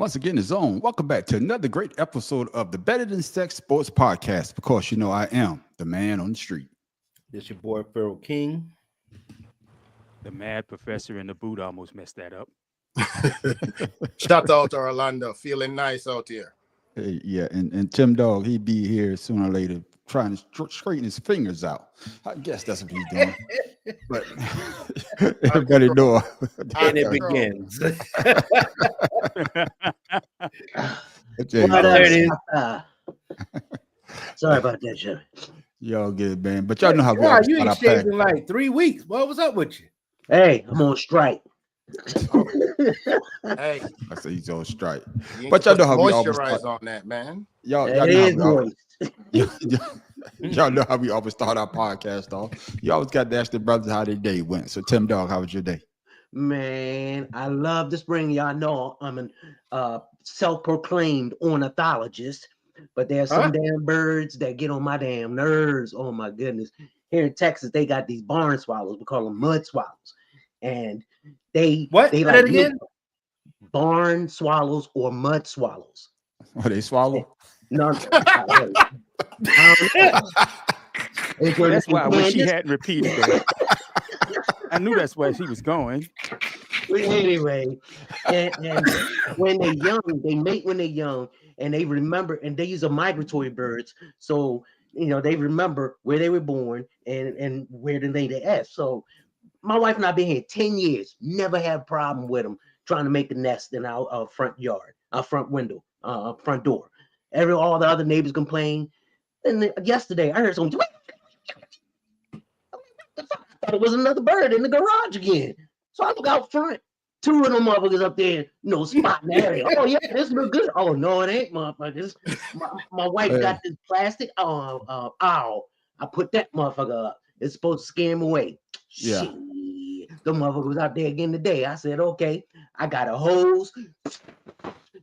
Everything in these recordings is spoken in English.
Once again, the Zone. Welcome back to another great episode of the Better Than Sex Sports Podcast. Because you know I am the man on the street. This your boy Pharaoh King. The mad professor in the boot almost messed that up. Shout out to Orlando. Feeling nice out here. Hey, yeah, and Tim Dog, he'd be here sooner or later trying to straighten his fingers out. I guess that's what he's doing. But everybody know. And it begins. There it is. Sorry about that, Jimmy. Y'all good, man. But y'all know how we Wow, always you start ain't our shaved in like 3 weeks. What was up with you? Hey, I'm on strike. Hey, I say he's on strike. you But y'all know how we always moisturize start. on that, man. Y'all It know is how we always, moist. y'all know how we always start our podcast off. You always got to ask the brothers how their day went. So Tim Dog, how was your day? Man, I love to spring. Y'all know I'm a self-proclaimed ornithologist, but there's some damn birds that get on my damn nerves. Oh my goodness. Here in Texas, they got these barn swallows. We call them mud swallows. And they What? they Say like that again? barn swallows or mud swallows. Oh, they swallow? No, That's why when she hadn't repeated that. I knew that's where she was going. Anyway, and when they're young, they mate when they're young, and they remember, and these are migratory birds, so they remember where they were born and where they lay their eggs. So my wife and I been here 10 years, never had a problem with them trying to make a nest in our front yard, our front window, front door. All the other neighbors complain. And yesterday I heard someone, I thought it was another bird in the garage again. So I look out front. 2 of them motherfuckers up there, spotting the area. Oh yeah, this look good. Oh no, it ain't, motherfuckers. My wife got this plastic owl. I put that motherfucker up. It's supposed to scare him away. Yeah. Shit. The motherfucker was out there again today. I said, okay, I got a hose.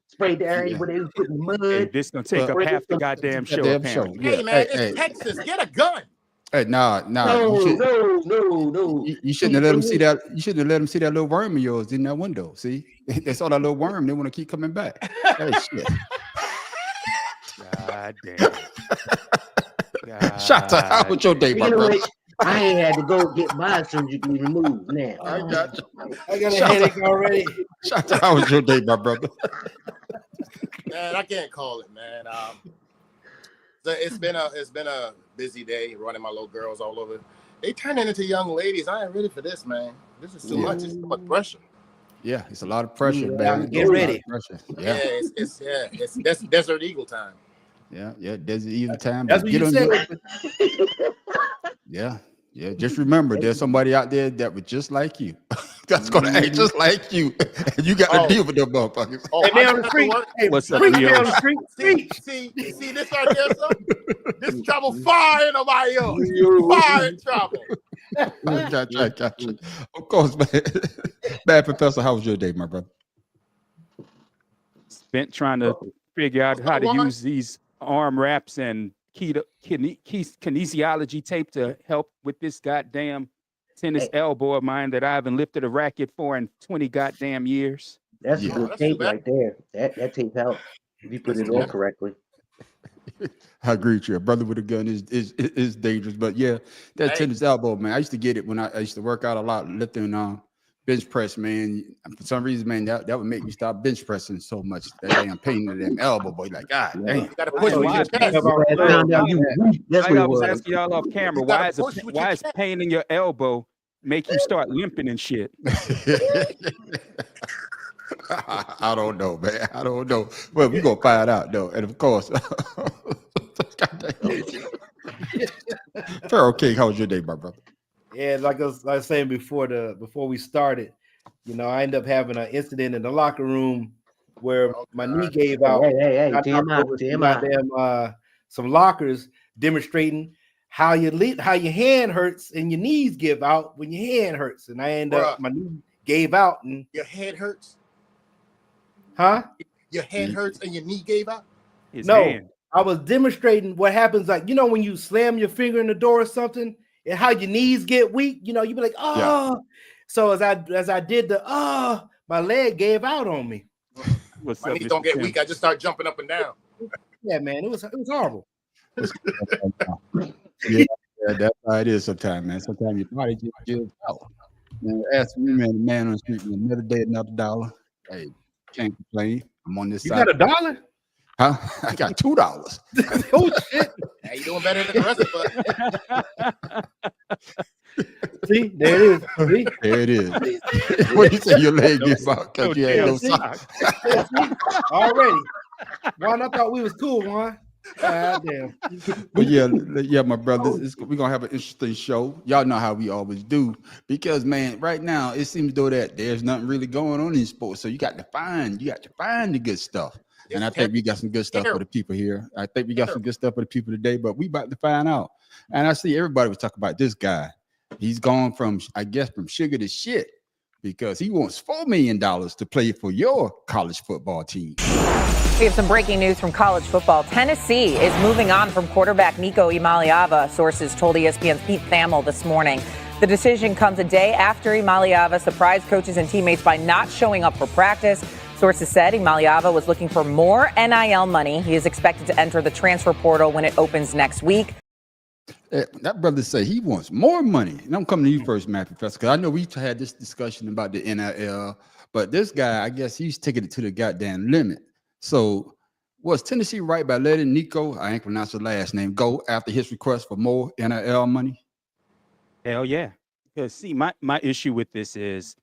Sprayed the area where they was putting mud. Hey, this gonna take up half the goddamn show. Apparently. Hey, man, it's Texas. Get a gun. Hey, nah. No. You shouldn't have let them see that. You shouldn't have let them see that little worm of yours in that window. See, they saw that little worm. They want to keep coming back. Hey, shit. God damn. Shout out. How was your day, my brother? I ain't had to go get my surgically removed now. I got you. I got a headache already. Shout out. How was your day, my brother? Man, I can't call it, man. So it's been a busy day running my little girls all over. They turning into young ladies. I ain't ready for this, man. This is too much. It's too much pressure. Yeah, it's a lot of pressure, man. Get ready. Yeah, it's Desert Eagle time. Yeah, Desert Eagle time. That's what you said. Yeah. Just remember, there's somebody out there that was just like you. That's gonna act just like you, and you got to deal with them motherfuckers. Hey, man on the street. Hey, What's up, freak Leo? man on the street. See this right there, son? This trouble far in nobody else. Far in trouble. Gotcha. Of course, man. Bad Professor, how was your day, my brother? Spent trying to figure out how to use these arm wraps and kinesiology tape to help with this goddamn tennis elbow of mine that I haven't lifted a racket for in 20 goddamn years. That's a good tape right there. That tape helps if you put it on correctly. I agree with you. A brother with a gun is dangerous, but yeah, that tennis elbow, man. I used to get it when I used to work out a lot, lifting bench press, man. For some reason, man, that would make me stop bench pressing so much. That damn pain in them elbow, boy. Like, God damn. You gotta push with your chest. That's Like what I it was was. asking y'all off camera, why is pain in your elbow make you start limping and shit? I don't know, man. I don't know. Well, we're gonna find out though. And of course, Pharaoh King, how was your day, my brother? Yeah, like I was saying before we started, I ended up having an incident in the locker room where my knee gave out. Hey, I knocked over some lockers demonstrating how your hand hurts and your knees give out when your hand hurts, and I end up my knee gave out and your head hurts. Huh? Your head hurts and your knee gave out? Hand. I was demonstrating what happens, like, when you slam your finger in the door or something, and how your knees get weak, you be like, oh. Yeah. So as I did my leg gave out on me. What's My up, knees don't Mr. get Tim? weak. I just start jumping up and down. Yeah, man, it was horrible. Yeah, that's how it is sometimes, man. Sometimes your body just gives out. Man, ask me, man, the man on the street, man, another day, another dollar. Hey, can't complain. I'm on this You side. got $1? Huh? I got $2. Oh shit! Hey, you doing better than the rest of us. See, there it is. See? There it is. What you say your leg gives out because you had damn no see? socks. See? Already. Juan, I thought we was cool, Juan. God damn. But yeah, my brothers, we're gonna have an interesting show. Y'all know how we always do, because man, right now it seems though that there's nothing really going on in sports. So you got to find the good stuff. And I think we got some good stuff for the people here. I think we got some good stuff for the people today, but we about to find out. And I see everybody was talking about this guy. He's gone from, I guess, from sugar to shit, because he wants $4 million to play for your college football team. We have some breaking news from college football. Tennessee is moving on from quarterback Nico Imaliava, sources told ESPN's Pete Thamel this morning. The decision comes a day after Imaliava surprised coaches and teammates by not showing up for practice. Sources said Imaliava was looking for more NIL money. He is expected to enter the transfer portal when it opens next week. That brother say he wants more money. And I'm coming to you first, Matt Professor, because I know we've had this discussion about the NIL, but this guy, I guess he's taking it to the goddamn limit. So was Tennessee right by letting Nico, I ain't pronounce the last name, go after his request for more NIL money? Hell yeah. Because see, my issue with this is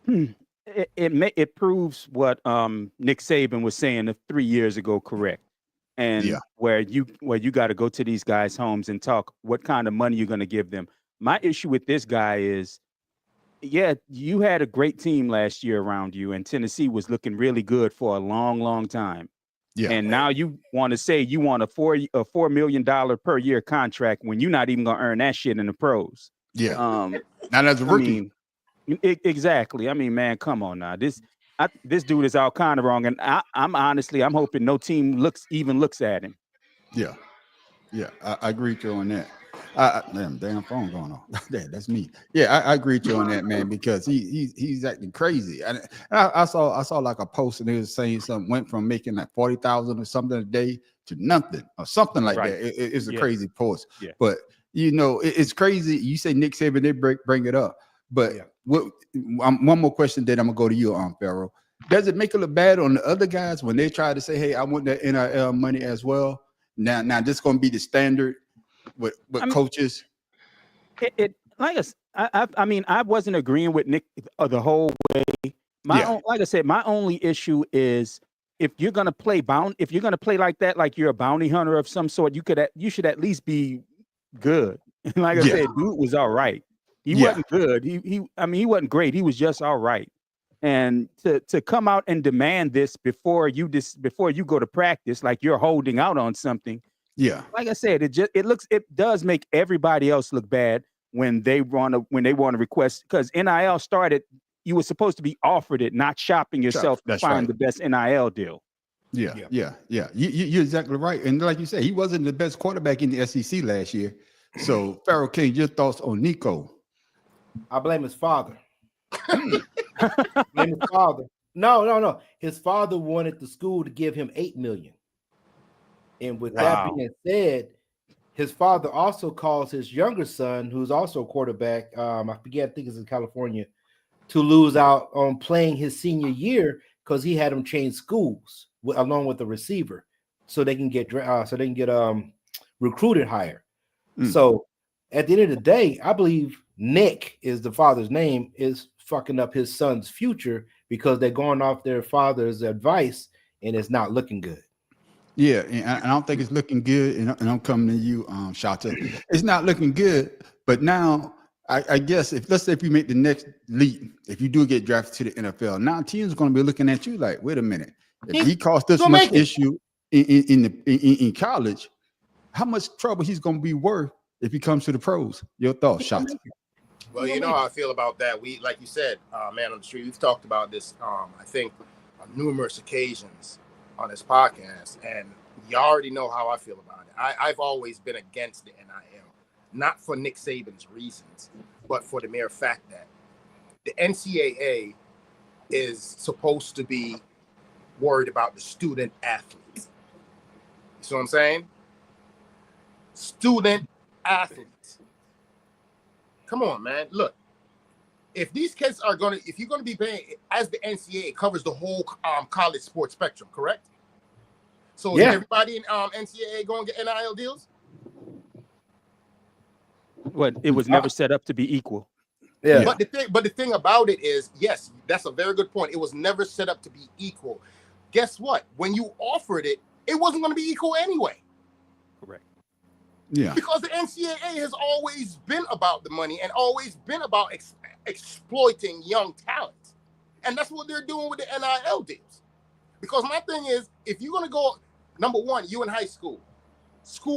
it proves what Nick Saban was saying 3 years ago, correct? And where you got to go to these guys' homes and talk what kind of money you're going to give them. My issue with this guy is, yeah, you had a great team last year around you, and Tennessee was looking really good for a long, long time. Yeah. And now you want to say you want a $4 million per year contract when you're not even going to earn that shit in the pros. Yeah. Not as a rookie. Exactly. I mean, man, come on now. This dude is all kind of wrong, and I'm hoping no team looks at him. Yeah, I agree with you on that. Damn phone going on. That's me. Yeah, I agree with you on that, man, because he's acting crazy. And I saw like a post, and it was saying something went from making like 40,000 or something a day to nothing or something like that. It's a crazy post. Yeah. But you know, it's crazy. You say Nick Saban, they bring it up, but one more question, then I'm gonna go to you, Pharaoh. Does it make it look bad on the other guys when they try to say, "Hey, I want that NIL money as well"? Now this is gonna be the standard with coaches. I mean, I wasn't agreeing with Nick the whole way. Like I said, my only issue is if you're gonna play like that, like you're a bounty hunter of some sort, you should at least be good. Like I said, dude was all right. He wasn't good. He wasn't great. He was just all right. And to come out and demand this before you go to practice, like you're holding out on something. Yeah. Like I said, it does make everybody else look bad when they want to request, because NIL started, you were supposed to be offered it, not shopping yourself to find the best NIL deal. Yeah. You're exactly right. And like you said, he wasn't the best quarterback in the SEC last year. So Pharaoh King, your thoughts on Nico? I blame his father. Blame his father. No. His father wanted the school to give him $8 million. And with that being said, his father also calls his younger son, who's also a quarterback, I think it's in California, to lose out on playing his senior year because he had him change schools along with the receiver, so they can get recruited higher. So at the end of the day, I believe Nick is the father's name, is fucking up his son's future because they're going off their father's advice and it's not looking good. Yeah, and I don't think it's looking good. And I'm coming to you, Shata. It's not looking good. But now, I guess let's say if you make the next leap, if you do get drafted to the NFL, now teams are going to be looking at you like, wait a minute, if he caused this much issue in college, how much trouble he's going to be worth if he comes to the pros? Your thoughts, Shata? Well, you know how I feel about that. We, like you said, man on the street, we've talked about this, I think, on numerous occasions on this podcast, and you already know how I feel about it. I've always been against the NIL, not for Nick Saban's reasons, but for the mere fact that the NCAA is supposed to be worried about the student athletes. You see what I'm saying? Student athletes. Come on, man. Look, if these kids are if you're gonna be paying, as the NCAA covers the whole college sports spectrum, correct? So is everybody in NCAA going to get NIL deals? What, it was never set up to be equal. Yeah. But the thing about it is, yes, that's a very good point. It was never set up to be equal. Guess what? When you offered it, it wasn't going to be equal anyway. Correct. Yeah. Because the NCAA has always been about the money and always been about exploiting young talent. And that's what they're doing with the NIL deals. Because my thing is, if you're going to go, number one, you in high school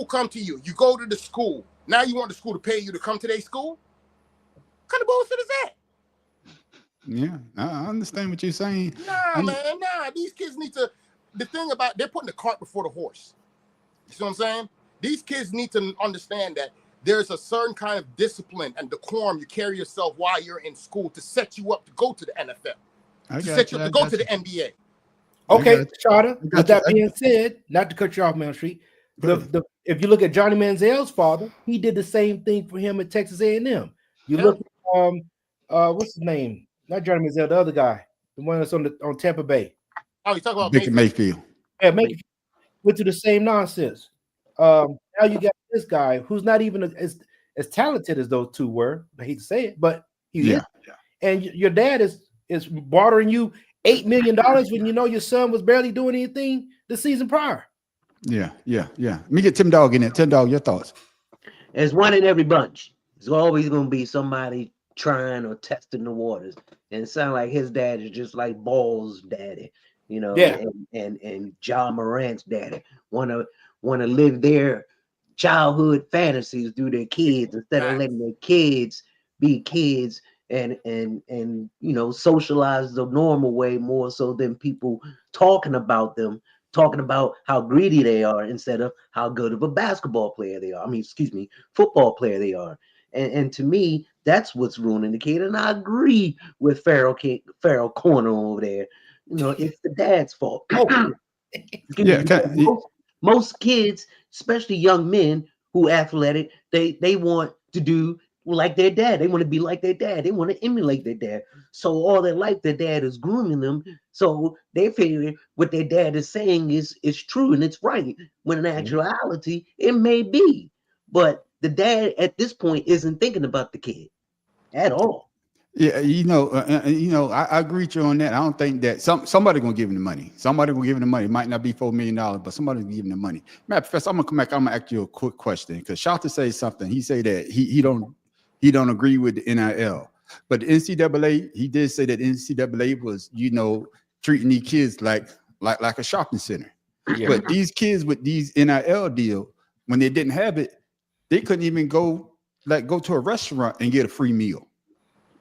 come to you. You go to the school. Now you want the school to pay you to come to their school? What kind of bullshit is that? Yeah, I understand what you're saying. Nah. These kids need to, the thing about, they're putting the cart before the horse. You see what I'm saying? These kids need to understand that there's a certain kind of discipline and decorum you carry yourself while you're in school to set you up to go to the NFL, to set you up to go to the NBA. Okay, Shada, with that being said, not to cut you off, Man Street, if you look at Johnny Manziel's father, he did the same thing for him at Texas A&M. You look at, what's his name? Not Johnny Manziel, the other guy, the one that's on Tampa Bay. Oh, you talking about Baker Mayfield. Yeah, Mayfield went through the same nonsense. Now you got this guy who's not even as talented as those two were. I hate to say it, but he is. And your dad is bartering you $8 million when you know your son was barely doing anything the season prior. Yeah. Let me get Tim Dog in there. Tim Dog, your thoughts? There's one in every bunch. There's always going to be somebody trying or testing the waters. And it sounds like his dad is just like Ball's daddy, you know, and John Morant's daddy want to live their childhood fantasies through their kids instead of letting their kids be kids and you know, socialize the normal way more so than people talking about them, talking about how greedy they are instead of how good of a basketball player they are. Football player they are. And to me, that's what's ruining the kid. And I agree with Farrell Corner over there. You know, it's the dad's fault. Most kids, especially young men who athletic, they want to do like their dad. They want to be like their dad. They want to emulate their dad. So all their life, their dad is grooming them. So they figure what their dad is saying is true and it's right. When in actuality, it may be. But the dad at this point isn't thinking about the kid at all. Yeah, I agree with you on that. I don't think that somebody gonna give him the money. Somebody gonna give him the money. It might not be $4 million, but somebody's gonna give him the money. Matt, Professor, I'm gonna come back. I'm gonna ask you a quick question because Shata say something. He say that he don't agree with the NIL, but the NCAA, he did say that NCAA was, you know, treating these kids like a shopping center. Yeah. But these kids with these NIL deal, when they didn't have it, they couldn't even go to a restaurant and get a free meal.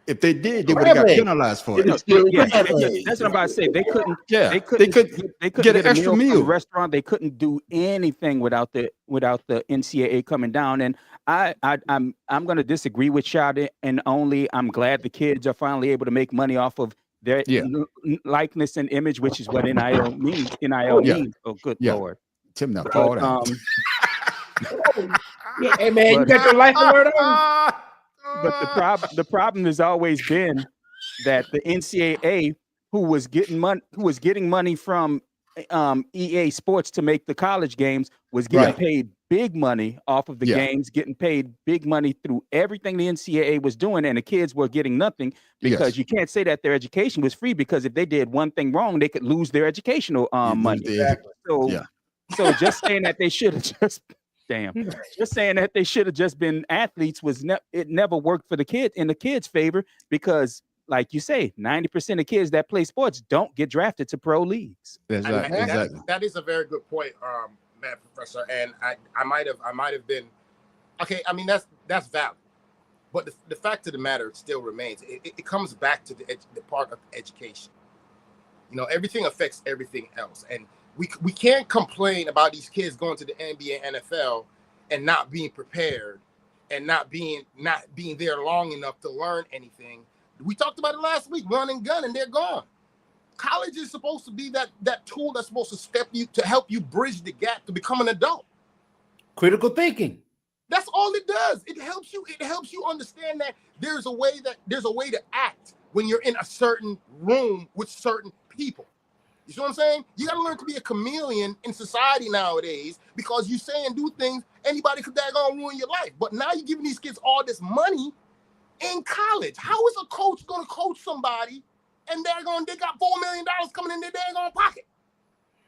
If they did, they would have got penalized for it. That's what I'm about to say. They couldn't. Yeah, they couldn't get an extra meal from the restaurant. They couldn't do anything without the NCAA coming down. And I'm going to disagree with Shada, and only I'm glad the kids are finally able to make money off of their likeness and image, which is what NIL means. Means. Oh, good Lord, Tim, now fall down. Hey man, you got your life word on. But the problem has always been that the NCAA, who was getting money from EA Sports to make the college games, was getting paid big money off of the games, getting paid big money through everything the NCAA was doing, and the kids were getting nothing because you can't say that their education was free, because if they did one thing wrong, they could lose their educational money. Exactly. So just saying that they should have just saying that they should have just been athletes it never worked for the kids in the kids' favor, because like you say, 90% of kids that play sports don't get drafted to pro leagues. Exactly. That is a very good point, Matt, Professor. And I might have been okay. I mean, that's valid, but the fact of the matter still remains. It comes back to the part of education. You know, everything affects everything else, and we can't complain about these kids going to the NBA and NFL and not being prepared and not being there long enough to learn anything. We talked about it last week, run and gun, and they're gone. college is supposed to be that tool that's supposed to help you bridge the gap to become an adult. Critical thinking. That's all it does. It helps you understand that there's a way to act when you're in a certain room with certain people. You see what I'm saying? You got to learn to be a chameleon in society nowadays, because you say and do things, anybody could daggone ruin your life. But now you're giving these kids all this money in college. How is a coach going to coach somebody and they got $4 million coming in their daggone pocket?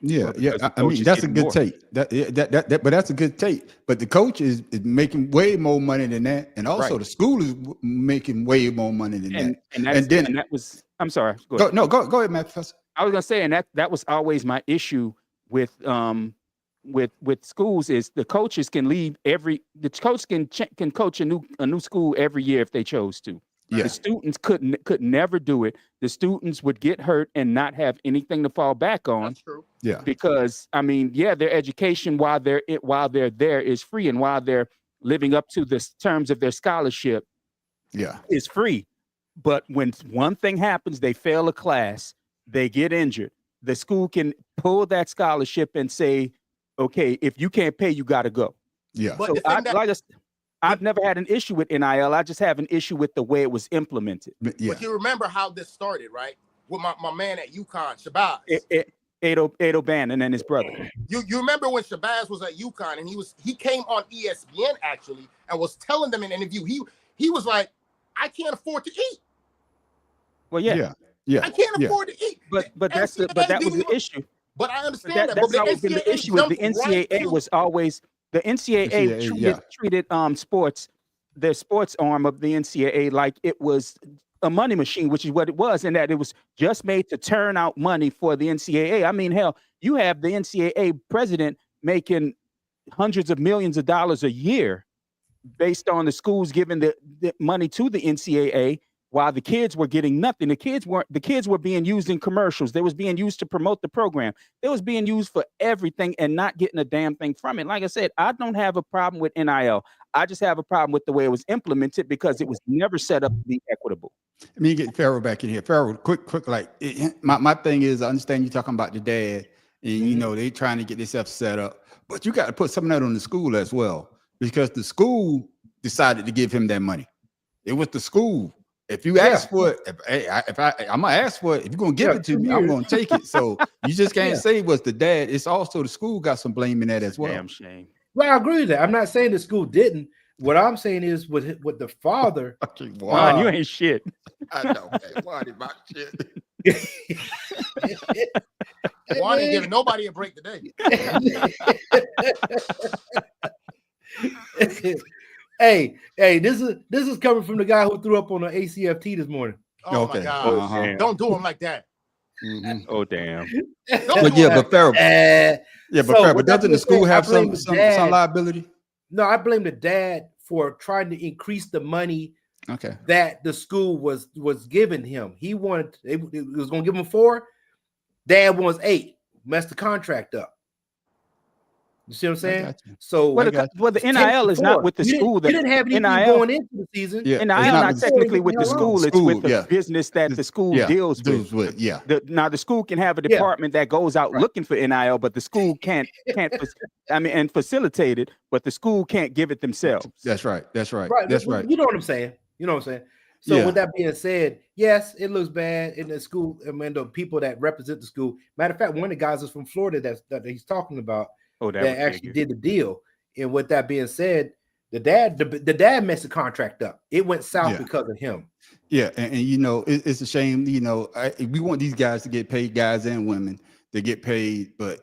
Yeah, Well, yeah. because the I mean, coach is that's a getting good more. take. But that's a good take. But the coach is making way more money than that, and also Right. the school is making way more money than And that. that was. I'm sorry. Go ahead. Go ahead, Matt Professor. I was gonna say, and that was always my issue with schools is the coaches can leave the coach can coach a new school every year if they chose to. Yeah. The students could never do it. The students would get hurt and not have anything to fall back on. That's true. Yeah. Because I mean, yeah, their education while they're there is free, and while they're living up to the terms of their scholarship Yeah. is free. But when one thing happens, they fail a class, they get injured, the school can pull that scholarship and say, okay, if you can't pay, you got to go. Yeah. But So the thing that- I've never had an issue with NIL. I just have an issue with the way it was implemented. Yeah. But you remember how this started, right? With my man at UConn, Shabazz. Ado Bannon and his brother. You remember when Shabazz was at UConn and he came on ESPN actually and was telling them in an interview, he was like, I can't afford to eat. Well, yeah. Yeah. Yeah. I can't Yeah. afford to eat. But that was NCAA the didn't- issue. But I understand That, that. that's But the always been the NCAA issue. With the jumped right NCAA to- was always the NCAA treated sports, the sports arm of the NCAA, like it was a money machine, which is what it was, and that it was just made to turn out money for the NCAA. I mean, hell, you have the NCAA president making hundreds of millions of dollars a year based on the schools giving the money to the NCAA, while the kids were getting nothing. The kids were being used in commercials. They was being used to promote the program. They was being used for everything and not getting a damn thing from it. Like I said, I don't have a problem with NIL. I just have a problem with the way it was implemented because it was never set up to be equitable. Let me get Farrell back in here. Farrell, quick, like my thing is, I understand you talking about the dad, and you know they trying to get themselves set up, but you got to put some of that on the school as well, because the school decided to give him that money. It was the school. If you ask for it, I'm gonna ask for it. If you're gonna give it to me, I'm gonna take it. So you just can't say it was the dad. It's also the school got some blame in that as well. Damn shame. Well, I agree with that. I'm not saying the school didn't. What I'm saying is with the father. Okay, Juan, you ain't shit. I know, man. Why did my shit? Juan ain't giving nobody a break today. Hey, this is coming from the guy who threw up on the ACFT this morning. Oh Okay. my God. Uh-huh. Don't do him like that. Mhm. Oh damn. Don't But do yeah, him but Farrell, So but with that doesn't the being school said, have I blame some the dad. liability? No, I blame the dad for trying to increase the money Okay. that the school was giving him. He wanted it was going to give him 4. Dad wants 8. Messed the contract up. You see what I'm I saying? got you. So Well, the NIL is not with the school. You didn't have anything NIL going into the season. Yeah, NIL it's not with the technically with the school. It's with the yeah. business that the school Yeah, deals dudes with. with, yeah. Now the school can have a Yeah. department that goes out Right. looking for NIL, but the school can't and facilitate it, but the school can't give it themselves. That's right. That's right. Right. That's right. You know what I'm saying? So Yeah. with that being said, yes, it looks bad in the school. I mean, the people that represent the school. Matter of fact, one of the guys is from Florida that he's talking about Oh, that would actually figure. did the deal. And with that being said, the dad messed the contract up. It went south Yeah. because of him. Yeah, and you know, it's a shame. You know, we want these guys to get paid, guys and women to get paid, but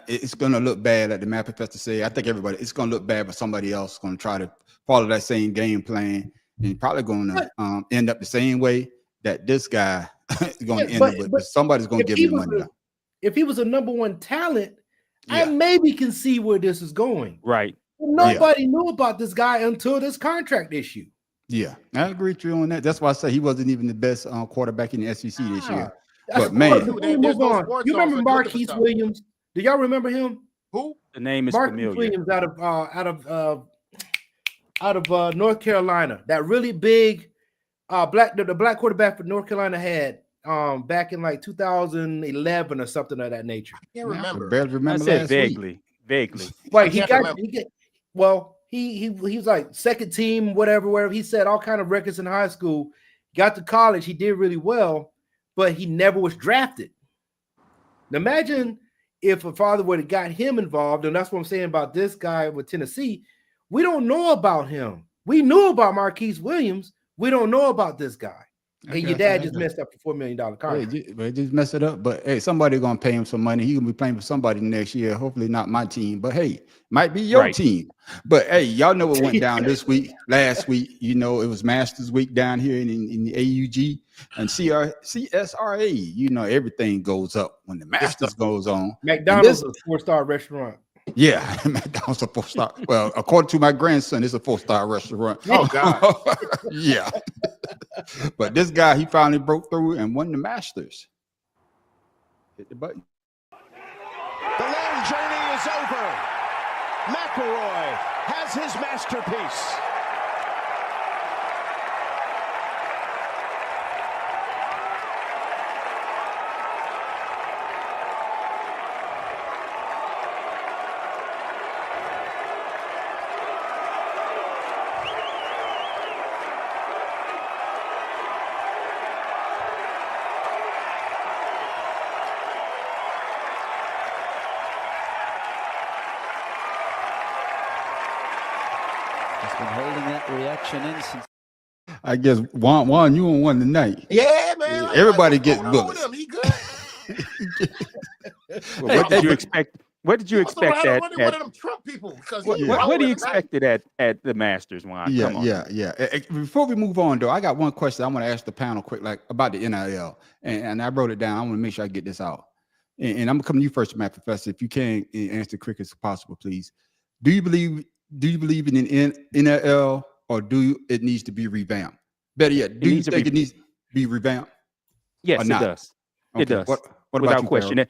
it's gonna look bad, like the Math Professor say. I think it's gonna look bad, but somebody else is gonna try to follow that same game plan, and probably gonna end up the same way that this guy is gonna end up with. But somebody's gonna if give he him was money. If he was a number one talent, I Yeah. maybe can see where this is going. Right. Nobody knew about this guy until this contract issue. Yeah, I agree with you on that. That's why I say he wasn't even the best quarterback in the SEC this year. That's But, man. before we There's move no on. sports You remember songs for Marquise Clippers. Williams? Do y'all remember him? Who? The name is Marquise familiar. Williams out of North Carolina. That really big the black quarterback for North Carolina had back in like 2011 or something of that nature. I can't Man, I remember. barely I remember said last week. vaguely. Right, he can't got remember. he get well, he was like second team, whatever. He set all kind of records in high school. Got to college, he did really well, but he never was drafted. Now imagine if a father would have got him involved, and that's what I'm saying about this guy with Tennessee. We don't know about him. We knew about Marquise Williams. We don't know about this guy. I And your got dad you. just messed up a $4 million Yeah, contract. but just mess it up. But hey, somebody gonna pay him some money. He gonna be playing for somebody next year. Hopefully not my team, but hey, might be your Right. team. But hey, y'all know what went down this week. Last week, you know, it was Masters Week down here in the AUG and CSRA. You know, everything goes up when the Masters goes on. McDonald's is a 4-star restaurant. Yeah, McDonald's a 4-star. Well, according to my grandson, it's a 4-star restaurant. Oh God. Yeah. But this guy, he finally broke through and won the Masters. Hit the button. The long journey is over. McIlroy has his masterpiece. He's been holding that reaction in since. I guess Juan, you won tonight. Yeah, man. Like, Everybody what's gets going on with bullets. him? He good. Well, what did you expect? What did you He must have expect had at, one of them Trump people because what, he what, wrong what do you with him, man. expected at the Masters, Juan? Yeah, Come on. yeah. Before we move on, though, I got one question I want to ask the panel quick, like about the NIL, and I wrote it down. I want to make sure I get this out. And I'm coming to you first, Matt Professor. If you can answer quick as possible, please. Do you believe in an NIL, or it needs to be revamped? Better yet, do you needs to think be- it needs to be revamped? Yes, Or it not? does. It does. What about Without you, question.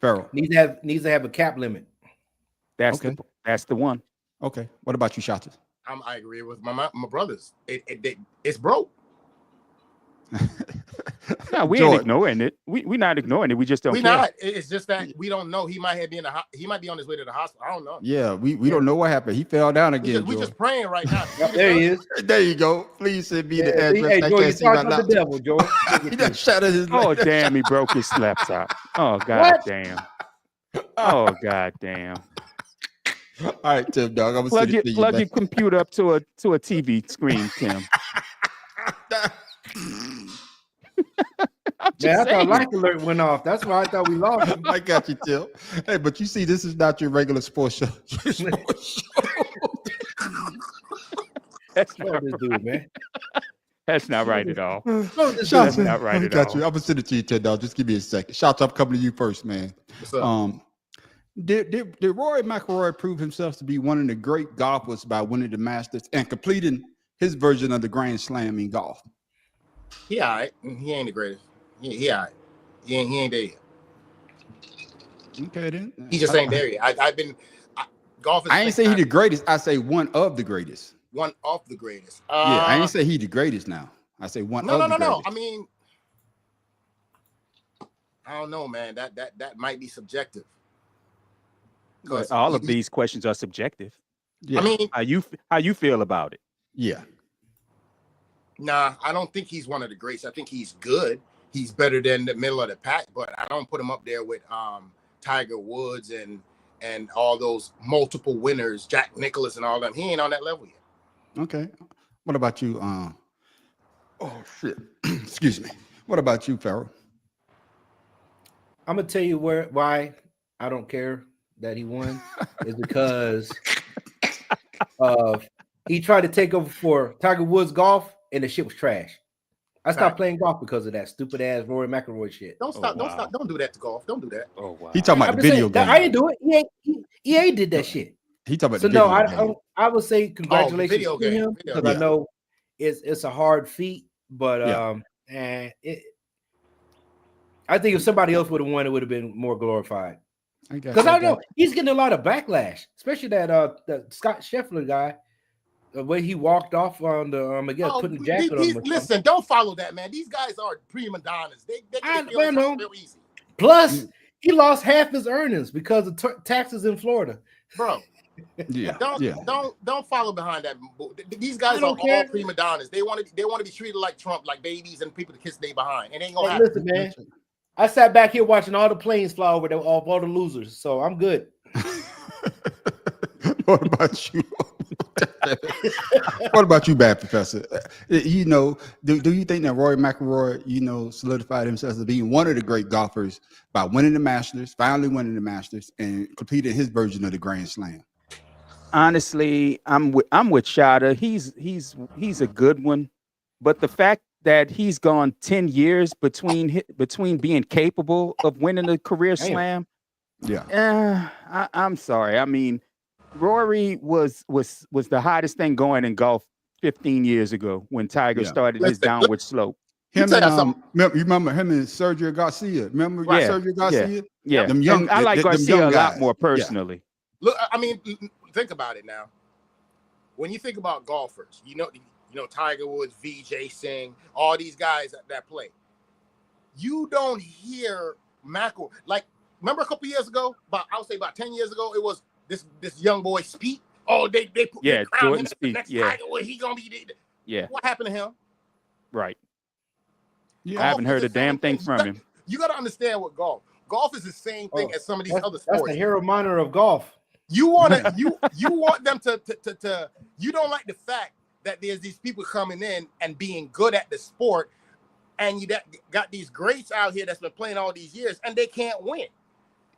Farrell? Needs to have a cap limit. That's Okay. that's the one. Okay. What about you, Shata? I agree with my brothers. It's broke. No, we Jordan. ain't ignoring it. We're not ignoring it. We just don't We care. not. It's just that we don't know. He might have been he might be on his way to the hospital. I don't know. Yeah, we don't know what happened. He fell down again. We just praying right now. Yep, there he is. There you go. Please send me the Yeah, address. hey, I Joe, can't you see my talking about the laptop. devil, Joe. He done shattered his Oh leg. damn! He broke his laptop. Oh god What? damn. Oh god damn. All right, Tim Dog. I'm gonna Plug send your it to you. plug man. your computer up to a TV screen, Tim. I'm Man, I just thought saying. Life Alert went off. That's why I thought we lost him. I got you, Tim. Hey, but you see, this is not your regular sports show. Your sports show. That's Fuck not, this dude, man. that's not right at all. Fuck this Shots, dude. not right I at got all. you. I'm gonna send it to you, Tim Dog. Just give me a second. Shots, I'm coming to you first, man. What's up? Did Rory McIlroy prove himself to be one of the great golfers by winning the Masters and completing his version of the Grand Slam in golf? He all right. He ain't the greatest. He all right. He ain't there yet. Okay, then. He just ain't there yet. Golf is I ain't say he the greatest. I say one of the greatest. one of the greatest. Yeah, I ain't say he the greatest now. I say one No. of the greatest. I mean, I don't know, man. That might be subjective. 'Cause All of these questions are subjective. Yeah. I mean, How you feel about it? yeah. nah, I don't think he's one of the greats. I think he's good. He's better than the middle of the pack, but I don't put him up there with Tiger Woods and all those multiple winners, Jack Nicklaus and all them. He ain't on that level yet. Okay. What about you? Oh shit. Excuse me. What about you, Farrell? I'm gonna tell you why I don't care that he won is because he tried to take over for Tiger Woods golf and the shit was trash. I stopped playing golf because of that stupid ass Rory McIlroy shit. Don't stop. Don't stop. Don't do that to golf. Don't do that. Oh wow. He talking about I'm the just video saying, that- game. I didn't do it. EA did that shit. He talking about So the no, video game. I would say congratulations video to game, him video because I game. know it's a hard feat, but Yeah. and I think if somebody else would have won, it would have been more glorified. I got Because you, I know he's getting a lot of backlash, especially that Scott Scheffler guy. The way he walked off on the I guess putting the jacket on him. Listen, don't follow that, man. These guys are prima donnas. They feel know. real easy. Plus, he lost half his earnings because of taxes in Florida. Bro. Yeah. Don't follow behind that. These guys are all prima donnas. They want to be treated like Trump, like babies and people to kiss they behind. It ain't gonna happen. Listen, man. I sat back here watching all the planes fly over there, all the losers. So I'm good. What about you? What about you, Bad Professor? You know, do you think that Rory McIlroy, you know, solidified himself as being one of the great golfers by winning the Masters, finally winning the Masters, and completing his version of the Grand Slam? Honestly, I'm with Shada. He's a good one, but the fact that he's gone 10 years between being capable of winning the career slam, I'm sorry. I mean, Rory was the hottest thing going in golf 15 years ago when Tiger started his downward slope. You remember him and Sergio Garcia? Remember Sergio Garcia? Yeah. Them young, I like Garcia a lot more personally. Yeah. Look, I mean, think about it now. When you think about golfers, you know Tiger Woods, Vijay Singh, all these guys that play. You don't hear McIlroy. Like, remember a couple years ago, I would say about 10 years ago, it was this young boy Spieth. Oh, they crowned him as the next Tiger Woods. He gonna be What happened to him? Right. Yeah. I haven't heard a damn thing from him. You got to understand what golf is the same thing as some of these other sports. That's the hero monitor of golf. You want them to you don't like the fact that there's these people coming in and being good at the sport, and you got these greats out here that's been playing all these years and they can't win.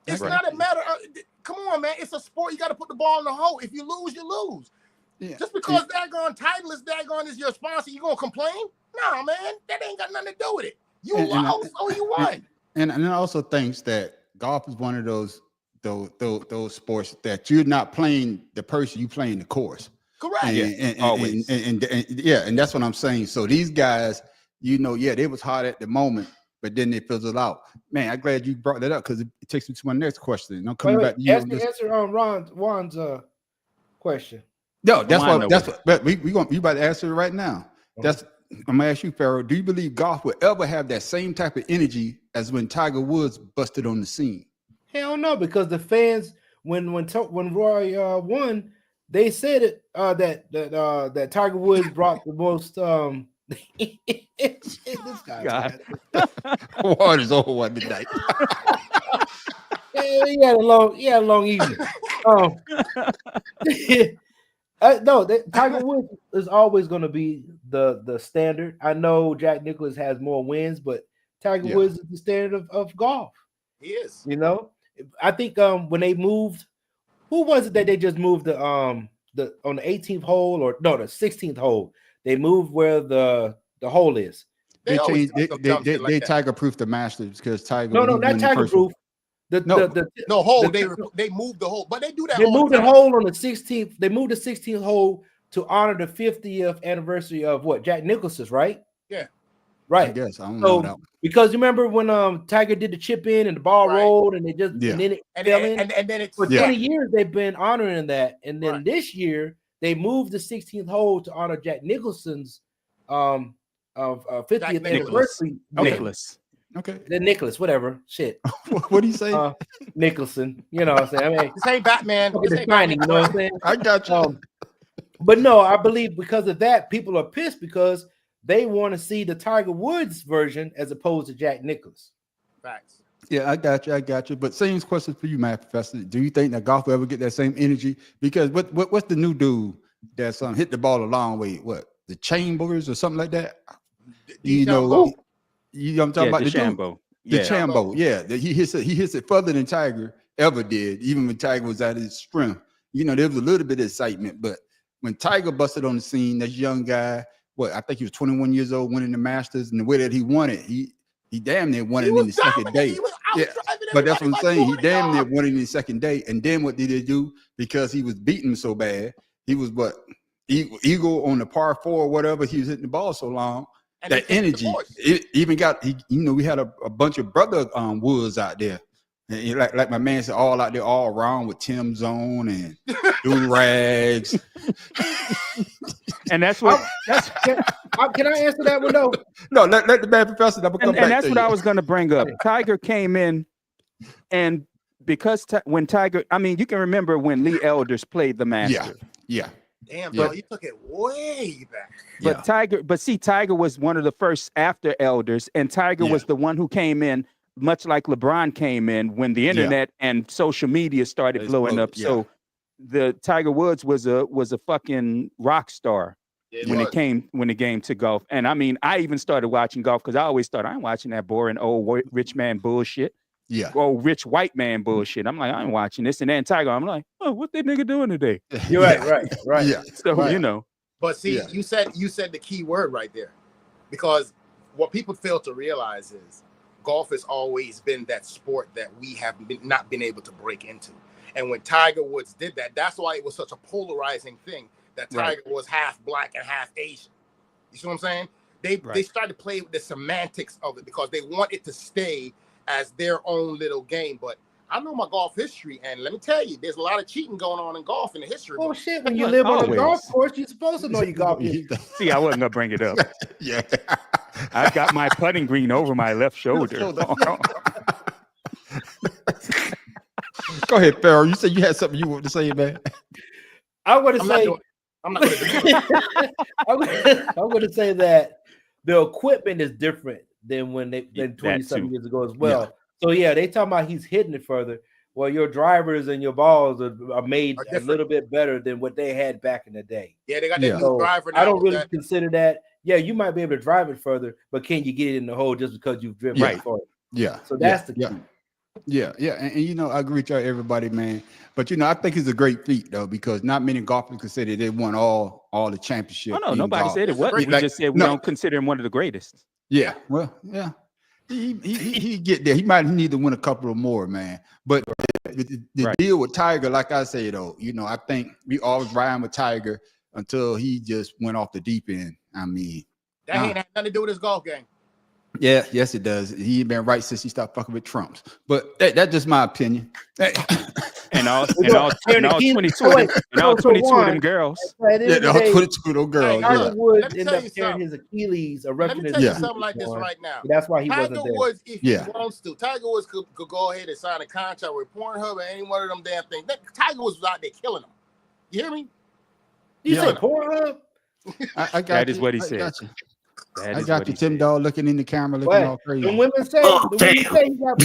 It's not a matter of, come on, man. It's a sport. You got to put the ball in the hole. If you lose, you lose. Yeah. Just because daggone Titleist, daggone is your sponsor, you gonna complain? No, man. That ain't got nothing to do with it. You lost, so you won. And I also think that golf is one of those sports that you're not playing the person, you playing the course. Correct. And that's what I'm saying. So these guys, you know, they was hot at the moment, but then they fizzled out. Man, I'm glad you brought that up because it takes me to my next question. I'm coming back to you. Answer on Juan's question. No, but we about to answer it right now. I'm gonna ask you, Pharaoh. Do you believe golf will ever have that same type of energy as when Tiger Woods busted on the scene? Hell no, because the fans, when Roy won, they said it that Tiger Woods brought the most. This guy, Water's over one tonight. He had a long evening. No, Tiger Woods is always going to be the standard. I know Jack Nicklaus has more wins, but Tiger Woods is the standard of golf. He is. You know, I think when they moved, who was it that they just moved on the 18th hole the 16th hole? They moved where the hole is. They Tiger proofed the Masters because Tiger. No, not Tiger proof. They moved the hole, but they do that. They moved the hole on the 16th. They moved the 16th hole to honor the 50th anniversary of what? Jack Nicklaus's, right? Yeah. Right. I guess I don't know that one. Because you remember when Tiger did the chip in and the ball rolled and it just and then it fell in. And then it's for 20 years they've been honoring that. And then this year they moved the 16th hole to honor Jack Nicklaus's 50th anniversary. Nicholas. Okay. The Nicholas, whatever. Shit. What do you say? Nicholson. You know what I'm saying? I mean, this ain't Batman. You know what I'm saying? I got you. But no, I believe because of that, people are pissed because they want to see the Tiger Woods version as opposed to Jack Nicklaus. Facts. Yeah, I got you. But same question for you, Matt Professor. Do you think that golf will ever get that same energy? Because what's the new dude that's hit the ball a long way? What, the Chambers or something like that? You know what I'm talking about? DeChambeau. DeChambeau, he hits it further than Tiger ever did, even when Tiger was at his strength. You know, there was a little bit of excitement, but when Tiger busted on the scene, that young guy, I think he was 21 years old, winning the Masters, and the way that he won it, he damn near won it in the second day. But that's what I'm saying. He damn near won it in the second day. And then what did they do? Because he was beaten so bad, he was eagle on the par 4 or whatever. He was hitting the ball so long. And that energy, it even got, we had a bunch of brother Woods out there. And like my man said, all out there, all around with Tim Zone and do rags. And that's what Can I answer that one though? No, let the man professor. I'm come back and that's to what you. I was going to bring up. Tiger came in, and because when Tiger, I mean, you can remember when Lee Elders played the Master. Yeah. Damn, Yeah. bro, you took it way back. But Tiger was one of the first after Elders, and Tiger was the one who came in, much like LeBron came in when the internet and social media started blowing up. Yeah. So the Tiger Woods was a fucking rock star when it came to golf. And I mean, I even started watching golf because I always thought I'm watching that boring old rich man bullshit. Yeah. Old rich white man bullshit. I'm like, I ain't watching this. And then Tiger, I'm like, oh, what that nigga doing today? You're right. Yeah. So you know. But see, you said the key word right there, because what people fail to realize is golf has always been that sport that we have not been able to break into. And when Tiger Woods did that, that's why it was such a polarizing thing that Tiger was half black and half Asian. You see what I'm saying? They started to play with the semantics of it because they want it to stay as their own little game. But I know my golf history, and let me tell you, there's a lot of cheating going on in golf in the history. Oh shit! When you live on a golf course, you're supposed to know your golf history. See, I wasn't gonna bring it up. Yeah. I got my putting green over my left shoulder. Go ahead, Farrell. You said you had something you wanted to say, man. I'm going to say that the equipment is different than when than 27 years ago as well. Yeah. So yeah, they talking about he's hitting it further. Well, your drivers and your balls are made a little bit better than what they had back in the day. Yeah, they got that new driver now. I don't really consider that. Yeah, you might be able to drive it further, but can you get it in the hole just because you've driven it further? Yeah. So that's the key. Yeah. And you know, I agree with everybody, man. But you know, I think it's a great feat though, because not many golfers consider they won all the championships. Oh no, nobody said it wasn't. We just said we don't consider him one of the greatest. Yeah. Well, yeah. He get there. He might need to win a couple of more, man. But the deal with Tiger, like I say though, you know, I think we always riding with Tiger until he just went off the deep end. I mean, that ain't had nothing to do with his golf game. Yeah, yes, it does. He been right since he stopped fucking with Trumps. But that's just my opinion. And all 22 of them girls. Yeah, all 22 of them girls. Tiger Woods ended up tearing his Achilles, a rupture. Let me tell you something like this right now. That's why he wasn't there. Tiger Woods, if he wants to, Tiger Woods could go ahead and sign a contract with Pornhub or any one of them damn things. Tiger Woods was out there killing them. You hear me? You said Pornhub? I got that is what he said. I got you, Tim Dog, looking in the camera, looking all crazy. The women say, he got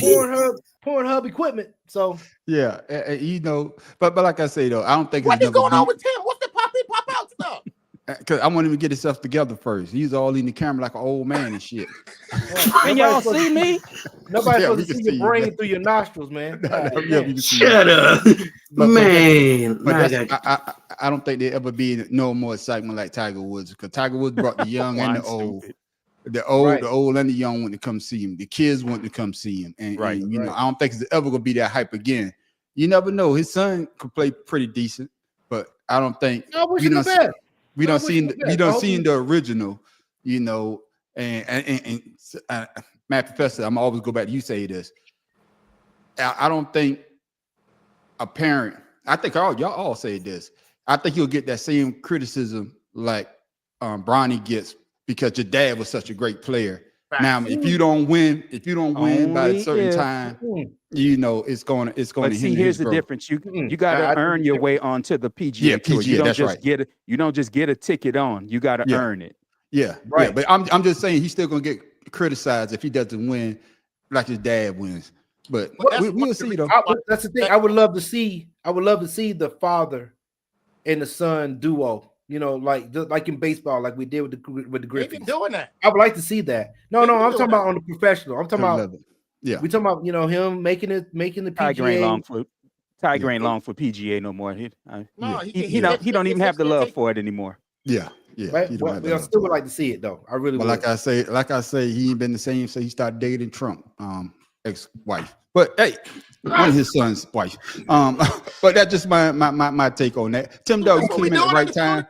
Pornhub equipment. So yeah, you know, but like I say though, I don't think what is going on with Tim? What's the pop out stuff? Because I want him to get himself together first. He's all in the camera like an old man and shit. Can y'all see me? Nobody's supposed to see your brain through your nostrils, man. Shut up, man. I don't think there'll ever be no more excitement like Tiger Woods, because Tiger Woods brought the young and the old. The old and the young want to come see him. The kids want to come see him. And you know, I don't think it's ever gonna be that hype again. You never know. His son could play pretty decent, but I don't think we don't see the original, you know, and Matt Professor, I'm always go back to you say this. I don't think a parent, I think y'all all say this. I think you'll get that same criticism like Bronny gets because your dad was such a great player. Now, if you don't win by a certain time, you know it's going to. But see, here's the difference. You got to earn your way onto the PGA Tour. You don't just get it. You don't just get a ticket on. You got to earn it. Yeah, right. Yeah, but I'm just saying he's still going to get criticized if he doesn't win like his dad wins. But we'll see though. That's the thing. I would love to see the father and the son duo. You know, like in baseball, like we did with the Griffins. They've been doing that. I would like to see that. No, I'm talking about on the professional. I'm talking about we talking about him making the PGA. Tiger ain't long for PGA no more. He don't even have the love for it anymore. Yeah. Right? I still would like to see it though. I really would. Like I say, he ain't been the same since he started dating Trump, ex-wife. But hey, one of his son's wife. But that's just my take on that. Tim Dog, you came in at the right time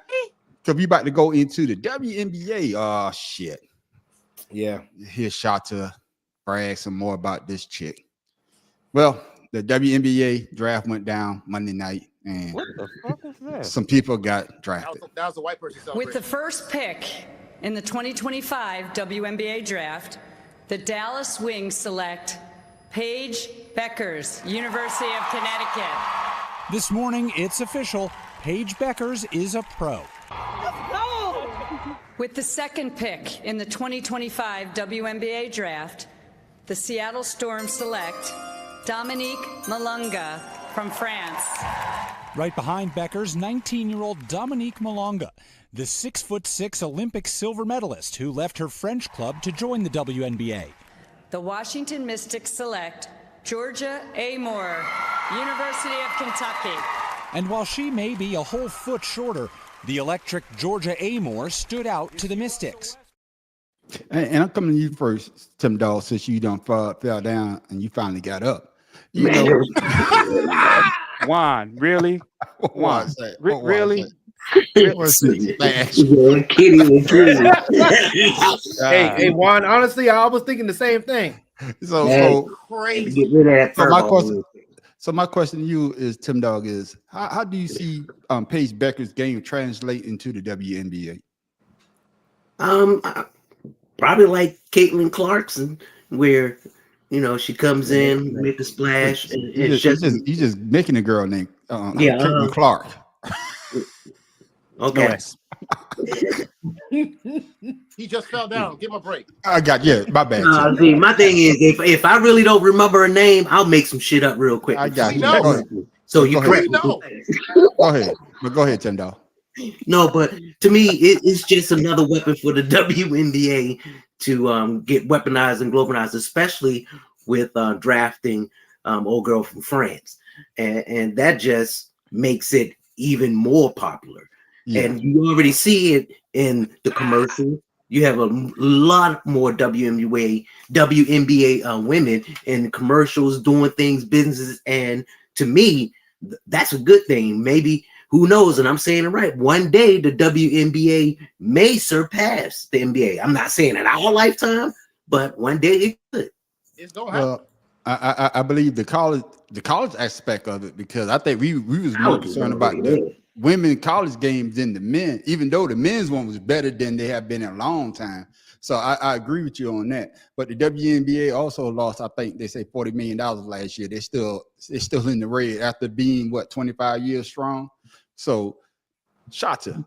because we about to go into the WNBA. Oh shit. Yeah. Here's shot to brag some more about this chick. Well, the WNBA draft went down Monday night, and what the fuck is some people got That drafted. was a white person celebration. With the first pick in the 2025 WNBA draft, the Dallas Wings select Paige Beckers, University of Connecticut. This morning, it's official. Paige Beckers is a pro. With the second pick in the 2025 WNBA draft, the Seattle Storm select Dominique Malunga from France. Right behind Beckers, 19-year-old Dominique Malonga, the 6'6" Olympic silver medalist who left her French club to join the WNBA. The Washington Mystics select Georgia A. Moore, University of Kentucky. And while she may be a whole foot shorter, the electric Georgia Amore stood out to the Mystics. And I'm coming to you first, Tim Dawg, since you done fell down and you finally got up. You know, Juan, really? what was that? What was Really? that? What was that? Hey, Juan. Honestly, I was thinking the same thing. So Crazy. Get rid of that So my question to you is, Tim Dawg, is how do you see Paige Beckers' game translate into the WNBA? Probably like Caitlin Clarkson, where she comes in, make a splash, and You just making a girl named Caitlin Clark. Okay. He just fell down. Give him a break. I got my bad. See, my thing is, if I really don't remember her name, I'll make some shit up real quick. I got you. know. Go ahead. So you Go ahead. correct me. No. Go ahead. But go ahead, Tim Dawg. No, but to me, it's just another weapon for the WNBA to get weaponized and globalized, especially with drafting old girl from France, and that just makes it even more popular. Yeah. And you already see it in the commercial. You have a lot more WNBA women in commercials doing things, businesses, and to me, that's a good thing. Maybe, who knows? And I'm saying it right. One day, the WNBA may surpass the NBA. I'm not saying in our lifetime, but one day it could. It's gonna happen. Well, I believe the college aspect of it, because I think we was more concerned about the women college games than the men, even though the men's one was better than they have been in a long time. So I agree with you on that. But the WNBA also lost, I think they say $40 million last year. They're still in the red after being 25 years strong. So Shata,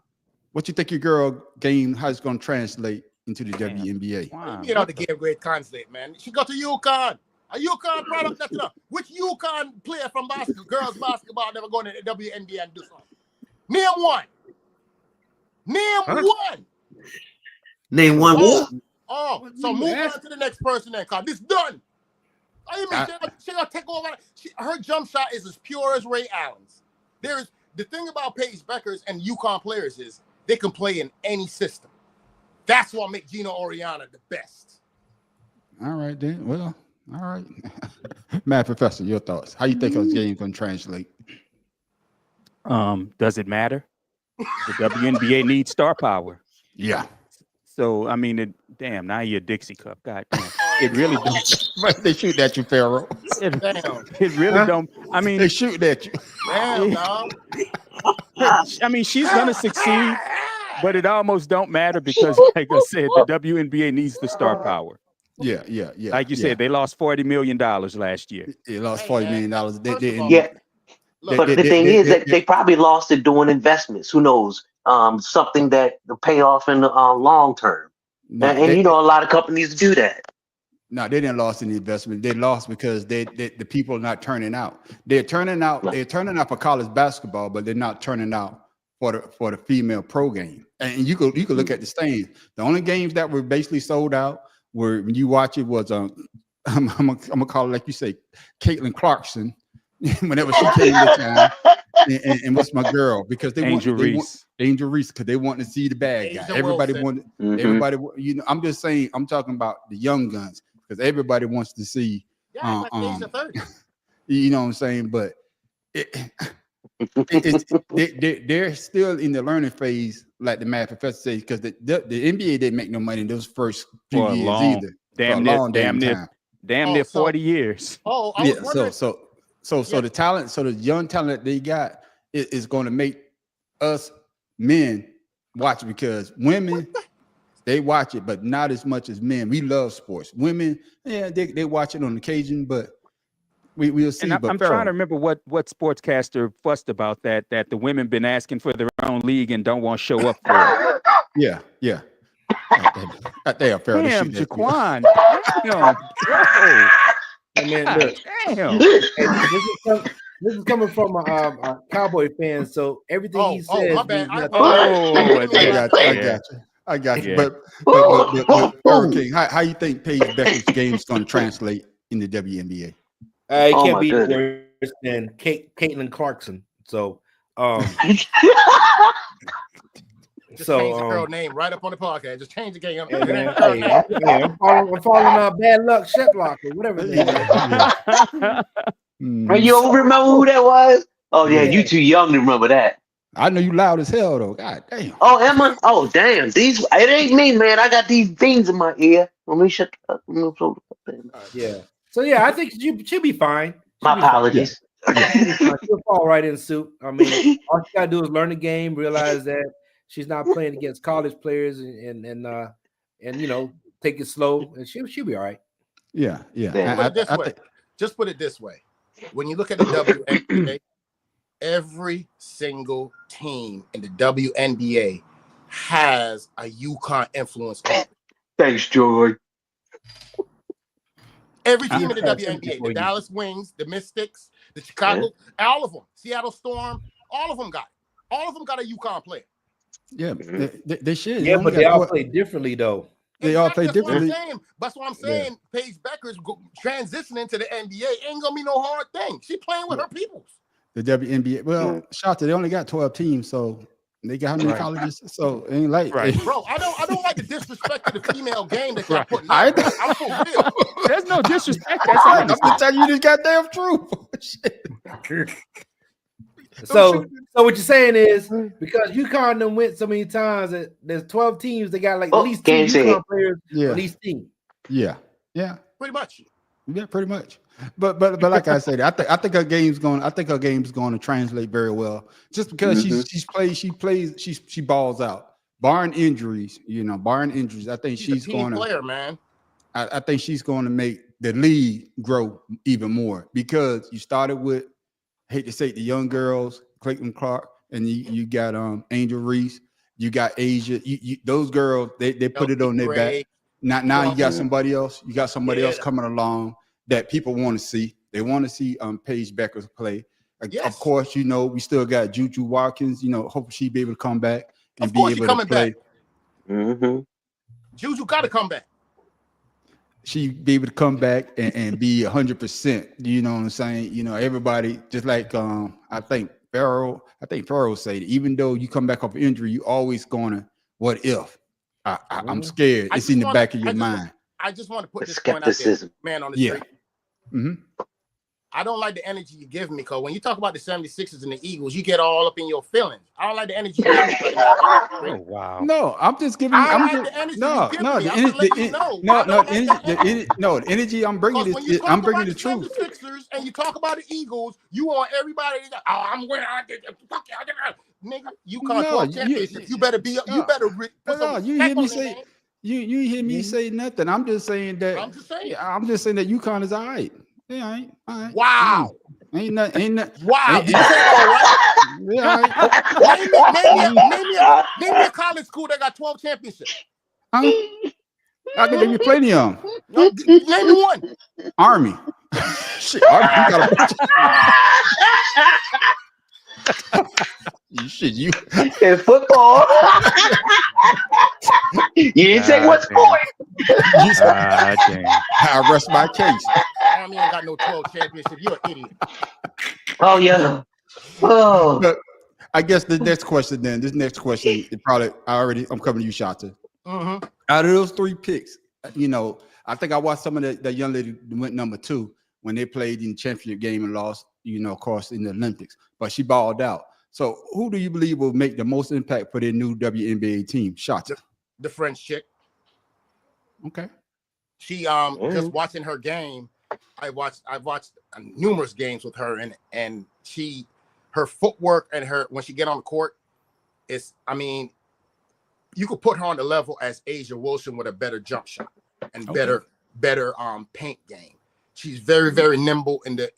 what you think your girl game, how it's gonna translate into the WNBA? Wow. You know the game great translate, man. She got to UConn. A UConn product. That's enough. Which UConn player from girls basketball never going to the WNBA and do something? Name one. One. Name one more. So move on to the next person then, cause this done. I mean, she gonna take over. Her jump shot is as pure as Ray Allen's. The thing about Paige Beckers and UConn players is they can play in any system. That's what makes Gina Oriana the best. All right, then. Well, all right. Matt Professor, your thoughts. How you think this game gonna translate? Does it matter? The WNBA needs star power. Yeah. So I mean, now you're a Dixie Cup. God damn. It really don't. They shoot at you, Pharaoh. It really don't. I mean, They shoot at you. Damn, dog. I mean, she's gonna succeed, but it almost don't matter because, like I said, the WNBA needs the star power. Yeah. Like you said, they lost $40 million last year. They lost $40 million. But the thing is that they probably lost it doing investments. Who knows? Something that will pay off in the long term. A lot of companies do that. No, they didn't lose any investment. They lost because the people are not turning out. They're turning out for college basketball, but they're not turning out for the female pro game. And you could look at the stands. The only games that were basically sold out were, when you watch it, was I'm gonna call it, like you say, Caitlin Clarkson. Whenever she came to town, and what's my girl, because Angel Reese, because they want to see the bad guy. Everybody wanted, everybody, I'm just saying, I'm talking about the young guns, because everybody wants to see. Yeah, like the age of 30. You know what I'm saying? But they're still in the learning phase, like the Math Professor says, because the NBA didn't make no money in those first few years either. Damn near 40 years. Oh, I was wondering. So the talent, so the young talent that they got is going to make us men watch it because women they watch it, but not as much as men. We love sports. Women, yeah, they watch it on occasion, but we'll see. And I'm trying to remember what sportscaster fussed about that the women been asking for their own league and don't want to show up for it. Yeah. They are fair. Damn, Jaquan. I mean, look, Damn. this is coming from a Cowboy fan, so everything he says. My bad. means nothing. I got you. Yeah. But Hurricane, how you think Paige Becker's game is going to translate in the WNBA? It can't be worse than Caitlin Clarkson. So, Just change the girl name right up on the podcast. Just change the game. I'm following Bad Luck Sheplock or whatever his name is. You don't remember who that was? Oh yeah, you too young to remember that. I know you loud as hell though. God damn. Oh, Emma. Oh damn. It ain't me, man. I got these things in my ear. Let me shut up. Yeah. So yeah, I think she'll be fine. My apologies. She'll fall right in suit. I mean, all she gotta do is learn the game, realize that she's not playing against college players, and you know, take it slow, and she'll be all right. Yeah. Just put it this way: when you look at the WNBA, every single team in the WNBA has a UConn influence on it. Thanks, George. Every team in the WNBA, the Dallas Wings, the Mystics, the Chicago, all of them, Seattle Storm, all of them got it. All of them got a UConn player. Yeah, they should. Yeah, but they all play differently, though. They all play differently. That's what I'm saying. Paige Becker's transitioning to the NBA ain't gonna be no hard thing. She playing with her peoples. The WNBA. Well, Shota, they only got 12 teams, so they got how many colleges? So it ain't like Bro, I don't like the disrespect to the female game that y'all putting out. I'm for real. There's no disrespect. That's I'm just telling you the goddamn truth. So what you're saying is because UConn done went so many times that there's 12 teams, they got like at least 2 UConn players on each team. Yeah. Pretty much. Yeah, pretty much. But like I said, I think her game's going. I think her game's going to translate very well. Just because she balls out. Barring injuries, I think she's going to. Player, man. I think she's going to make the league grow even more because you started with, hate to say it, the young girls, Caitlin Clark, and you got Angel Reese, you got Asia. Those girls, they put it on their back. Now you got somebody else. You got somebody else coming along that people want to see. They want to see Paige Becker play. Of course, we still got Juju Watkins. Hopefully she'll be able to come back and be able to play. Juju got to come back. She be able to come back and be 100%. You know what I'm saying? Everybody just like I think Farrell said, even though you come back off an injury, you always gonna what if? I'm scared. It's in the back of your mind. I just want to put this point out there, man, on the street. Mm-hmm. I don't like the energy you give me because when you talk about the 76ers and the Eagles, you get all up in your feelings. I don't like the energy you give me. Oh, wow. No, I'm just giving you. The energy I'm bringing is I'm bringing the truth. And you talk about the Eagles, you want everybody to go, I'm winning. Nigga, you can't talk championship. You better be. You better. You hear me say. You hear me say nothing. I'm just saying that. I'm just saying that UConn is all right. Yeah, all right. Wow. Ain't nothing. Wow. You say all right? Name me a college school that got 12 championships. I can name you plenty of them. No, name me one. Army. Shit, Army. You got you in football. You didn't say what sport. I rest my case. Army ain't got no 12 championships. You're an idiot. Oh yeah. Oh. But I guess the next question then. This next question, I'm coming to you, Shota. Mm-hmm. Out of those 3 picks, I think I watched some of the young lady who went number 2 when they played in the championship game and lost, of course, in the Olympics. But she balled out. So who do you believe will make the most impact for their new WNBA team? Shota. The French chick. Okay. She just watching her game. I've watched numerous games with her, and her footwork and when she get on the court, I mean, you could put her on the level as Asia Wilson with a better jump shot and better paint game. She's very, very nimble in the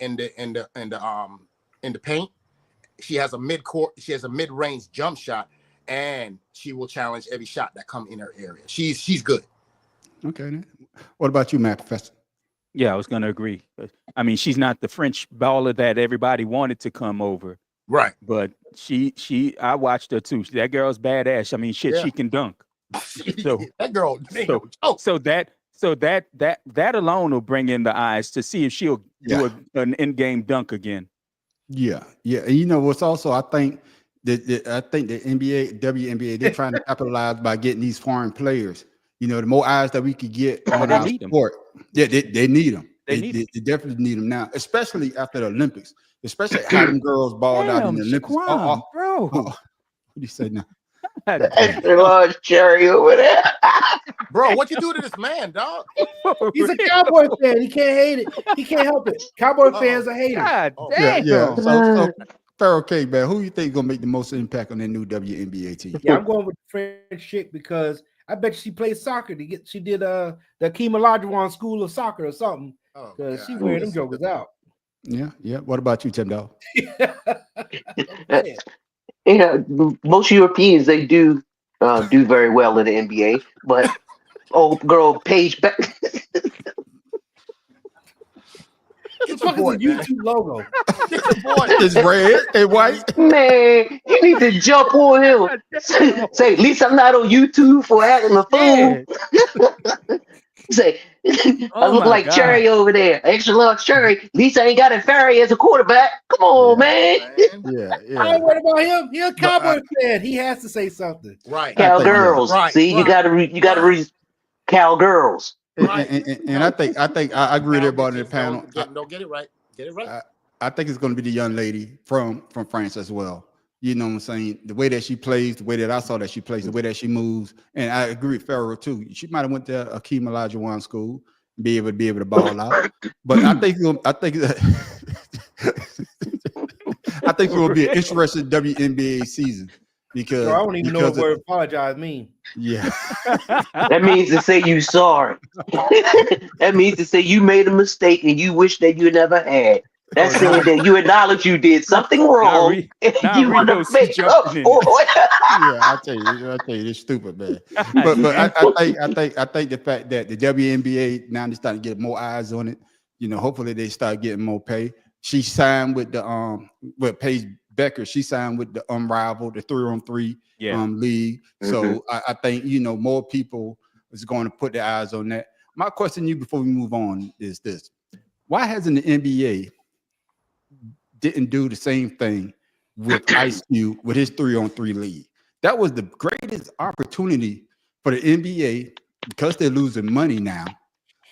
paint. She has a mid-range jump shot, and she will challenge every shot that come in her area. She's good. Okay. Then. What about you, Matt Professor? Yeah, I was going to agree. I mean, she's not the French baller that everybody wanted to come over. Right. But I watched her too. That girl's badass. I mean, shit, she can dunk. So that girl. So that alone will bring in the eyes to see if she'll do an in-game dunk again. Yeah. And you know what's also, I think the NBA, WNBA, they're trying to capitalize by getting these foreign players. You know, the more eyes that we could get on our sport, they need them. They definitely need them now, especially after the Olympics. Especially how them girls balled out in the Olympics. Bro. What do you say now? Extra large cherry over there. Bro, what you do to this man, dog? He's a Cowboy fan. He can't hate it. He can't help it. Cowboy fans are haters. God damn. Yeah. So Pharaoh King, man, who you think gonna make the most impact on that new WNBA team? Yeah, I'm going with the French chick because I bet she plays soccer. She did the Hakeem Olajuwon School of Soccer or something. Because she wearing them jokers out. Yeah. What about you, Tim Dog? Yeah, most Europeans they do very well in the NBA, but old girl Paige Beck. What the fuck is the YouTube logo? It's red and white. Man, you need to jump on him. Say, at least I'm not on YouTube for acting a fool. Say, I look like God. Cherry over there. Extra large Cherry. At least I ain't got a Ferry as a quarterback. Come on, man. Yeah. I ain't worried about him. He's a Cowboy fan. He has to say something. Right. Cowgirls. See, you gotta read Cowgirls. Right. And I think I agree with everybody in the panel. Don't get it right. Get it right. I think it's going to be the young lady from France as well. You know what I'm saying? The way that she plays, the way that I saw that she plays, the way that she moves, and I agree with Pharaoh too. She might have went to Hakeem Olajuwon school, be able to ball out. But I think it will be an interesting WNBA season because I don't even know what word apologize mean. Yeah, that means to say you sorry. That means to say you made a mistake and you wish that you never had. That's saying that you acknowledge you did something wrong and you want to make up for it. Yeah, I tell you, it's stupid, man. But I think the fact that the WNBA now they're starting to get more eyes on it. You know, hopefully they start getting more pay. She signed with the with Paige Becker. She signed with the Unrivaled, the 3-on-3 league. So I think more people is going to put their eyes on that. My question to you before we move on is this: why hasn't the NBA didn't do the same thing with Ice Cube with his 3-on-3 league? That was the greatest opportunity for the NBA because they're losing money now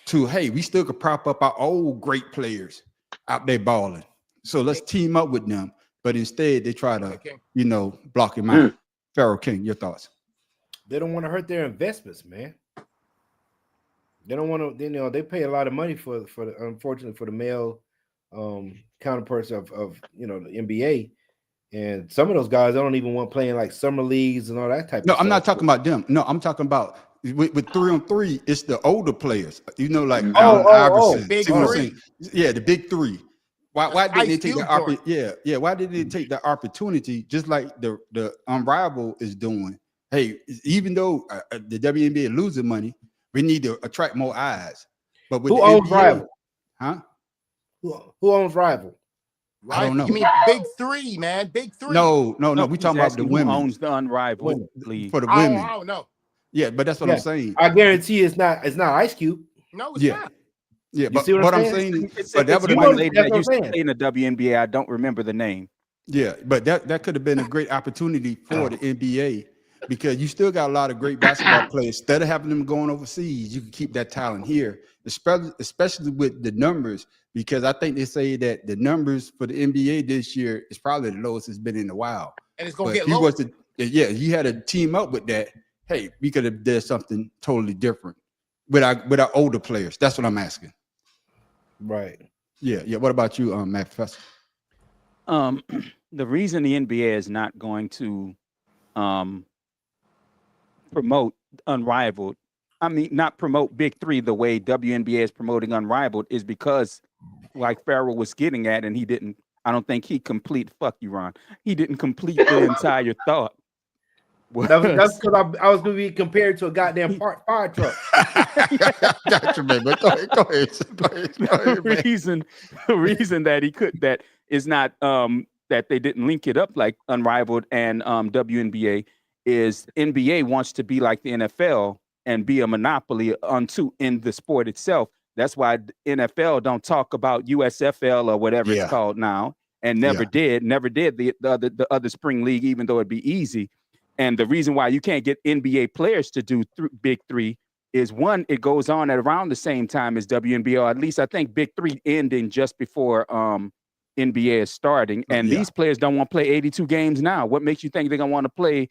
to, hey, we still could prop up our old great players out there balling. So let's team up with them. But instead they try to, block him out. Pharaoh King, your thoughts? They don't want to hurt their investments, man. They don't want to, they pay a lot of money for the, unfortunately for the male counterparts of the NBA, and some of those guys I don't even want playing like summer leagues and all that type. No, of I'm stuff. not talking about them. No, I'm talking about with 3-on-3. It's the older players, like Allen Iverson. Big three. Yeah, the big three. Why didn't they take the opportunity? Yeah. Why didn't they take the opportunity just like the Unrivaled is doing? Hey, even though the WNBA is losing money, we need to attract more eyes. But with who owns Rival? Huh? Who owns Rival? I don't know. You mean Big Three, man? Big Three. No. We talking about the women. Who owns the Unrivaled league for the women? I don't know. Yeah, but that's what I'm saying. I guarantee it's not Ice Cube. No, it's not. Yeah, but what I'm saying, but that would have one lady that used to play in the WNBA. I don't remember the name. Yeah, but that could have been a great opportunity for the NBA because you still got a lot of great basketball players. Instead of having them going overseas, you can keep that talent here, especially with the numbers. Because I think they say that the numbers for the NBA this year is probably the lowest it's been in a while. And it's going to get lower. You had to team up with that. Hey, we could have done something totally different with our older players. That's what I'm asking. Right. Yeah. What about you, Matt Professor? The reason the NBA is not going to promote Unrivaled. I mean, not promote Big Three the way WNBA is promoting Unrivaled is because, like Farrell was getting at, and he didn't. I don't think he complete. Fuck you, Ron. He didn't complete the entire thought. That's because I was going to be compared to a goddamn fire truck. Got you, man. But go ahead. The reason that he could that is not that they didn't link it up like Unrivaled and WNBA is NBA wants to be like the NFL and be a monopoly in the sport itself. That's why NFL don't talk about USFL or whatever it's called now, and never did the other spring league, even though it'd be easy. And the reason why you can't get NBA players to do Big Three is one, it goes on at around the same time as WNBA, or at least I think Big Three ending just before NBA is starting. And these players don't want to play 82 games now. What makes you think they're gonna want to play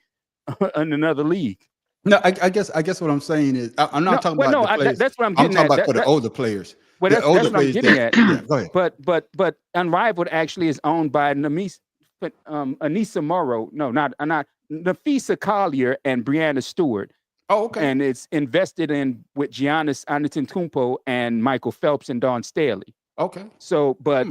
in another league? No, I guess what I'm saying is I'm not talking about the players. That's what I'm getting I'm talking at. about for the older players. Well, that's what I'm getting at. Yeah, go ahead. But Unrivaled actually is owned by Anissa Morrow. No, not Nafisa Collier and Brianna Stewart. Oh, okay. And it's invested in with Giannis Antetokounmpo and Michael Phelps and Dawn Staley. Okay. So, but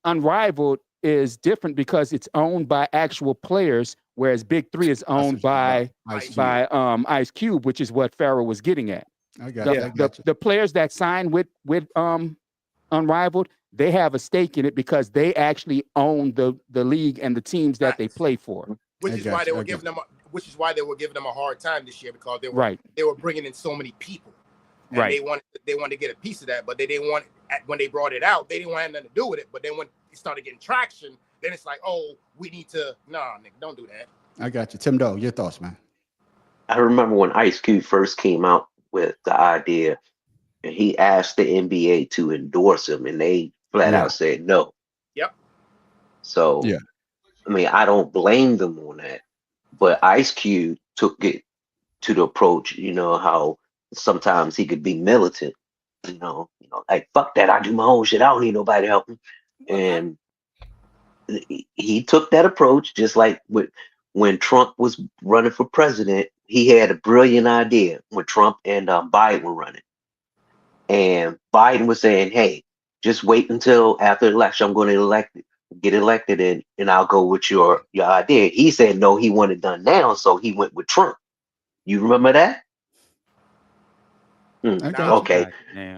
Unrivaled is different because it's owned by actual players, whereas Big Three is owned by Ice Cube, which is what Farrell was getting at. I got you. The players that sign with Unrivaled, they have a stake in it because they actually own the league and the teams that they play for. Which is why they were giving them a hard time this year because they were bringing in so many people. And they wanted to get a piece of that, but they didn't want when they brought it out, they didn't want nothing to do with it. But then when it started getting traction, then it's like, oh, we need to nigga, don't do that. I got you. Tim Dog, your thoughts, man. I remember when Ice Cube first came out with the idea and he asked the NBA to endorse him and they flat out said no. Yep. So I mean, I don't blame them on that, but Ice Cube took it to the approach, how sometimes he could be militant, like fuck that, I do my own shit, I don't need nobody to help me. And he took that approach, just like when Trump was running for president, he had a brilliant idea when Trump and Biden were running. And Biden was saying, hey, just wait until after the election, I'm going to get elected and I'll go with your idea. He said no, he wanted it done now, so he went with Trump. You remember that? Okay.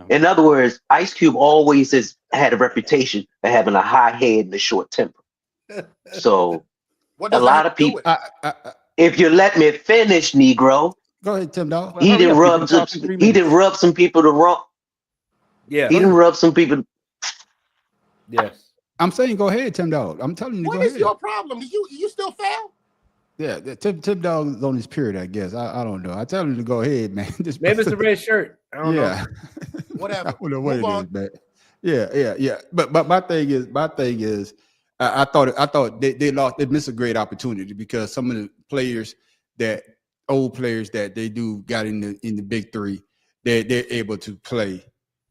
In other words, Ice Cube always has had a reputation for having a high head and a short temper. So a lot of people, if you let me finish, Negro. Go ahead, Tim Dog. He didn't rub some people the wrong. Yeah. He didn't rub some people. Yes. I'm saying go ahead, Tim Dog. I'm telling you, what go is ahead. your problem? You still fail? Yeah, Tim Dog is on his period, I guess. I don't know. I tell him to go ahead, man. Maybe it's the red shirt. I don't know. Whatever. I don't know what it is, man. Yeah. But my thing is, I thought they missed a great opportunity because some of the old players that they got in the Big Three, they're able to play.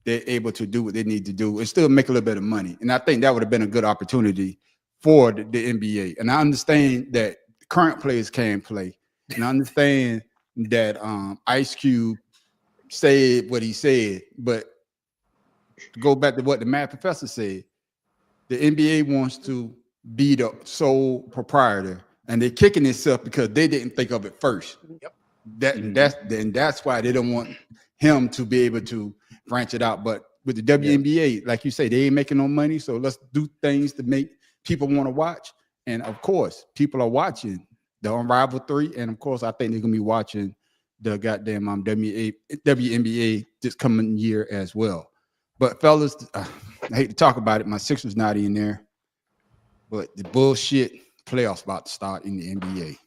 They're able to do what they need to do and still make a little bit of money. And I think that would have been a good opportunity for the NBA. And I understand that current players can play. And I understand that Ice Cube said what he said. But to go back to what the math professor said, the NBA wants to be the sole proprietor. And they're kicking itself because they didn't think of it first. Yep. That's why they don't want him to be able to branch it out. But with the WNBA, like you say, they ain't making no money. So let's do things to make people want to watch. And of course, people are watching the Unrivaled 3. And of course, I think they're gonna be watching the goddamn WNBA this coming year as well. But fellas, I hate to talk about it. My Sixers not in there, but the bullshit playoffs about to start in the NBA.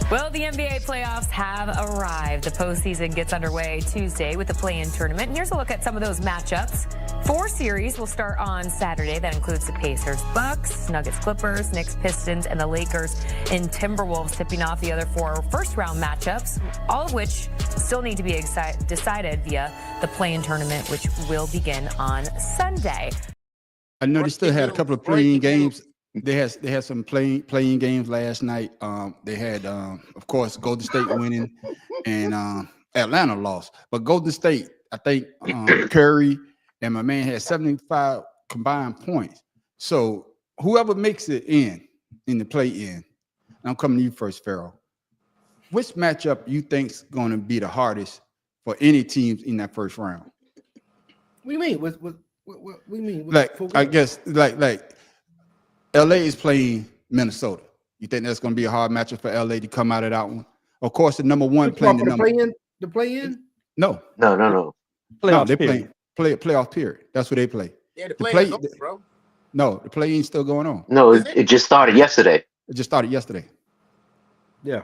Well, the NBA playoffs have arrived. The postseason gets underway Tuesday with the play-in tournament. And here's a look at some of those matchups. 4 series will start on Saturday. That includes the Pacers, Bucks, Nuggets, Clippers, Knicks, Pistons, and the Lakers and Timberwolves tipping off the other 4 first-round matchups, all of which still need to be decided via the play-in tournament, which will begin on Sunday. I know they still had a couple of play-in games. They had some playing games last night. They had, of course, Golden State winning, and Atlanta lost. But Golden State, I think Curry and my man had 75 combined points. So whoever makes it in the play-in, I'm coming to you first, Pharaoh. Which matchup you think's going to be the hardest for any teams in that first round? What do you mean? What do you mean? I guess like LA is playing Minnesota. You think that's going to be a hard matchup for LA to come out of that one? Of course, the number one playing the play-in? No. Playoff they period. play playoff period. That's what they play. Yeah, the play-in, bro. No, the play-in still going on. No, it just started yesterday. It just started yesterday. Yeah.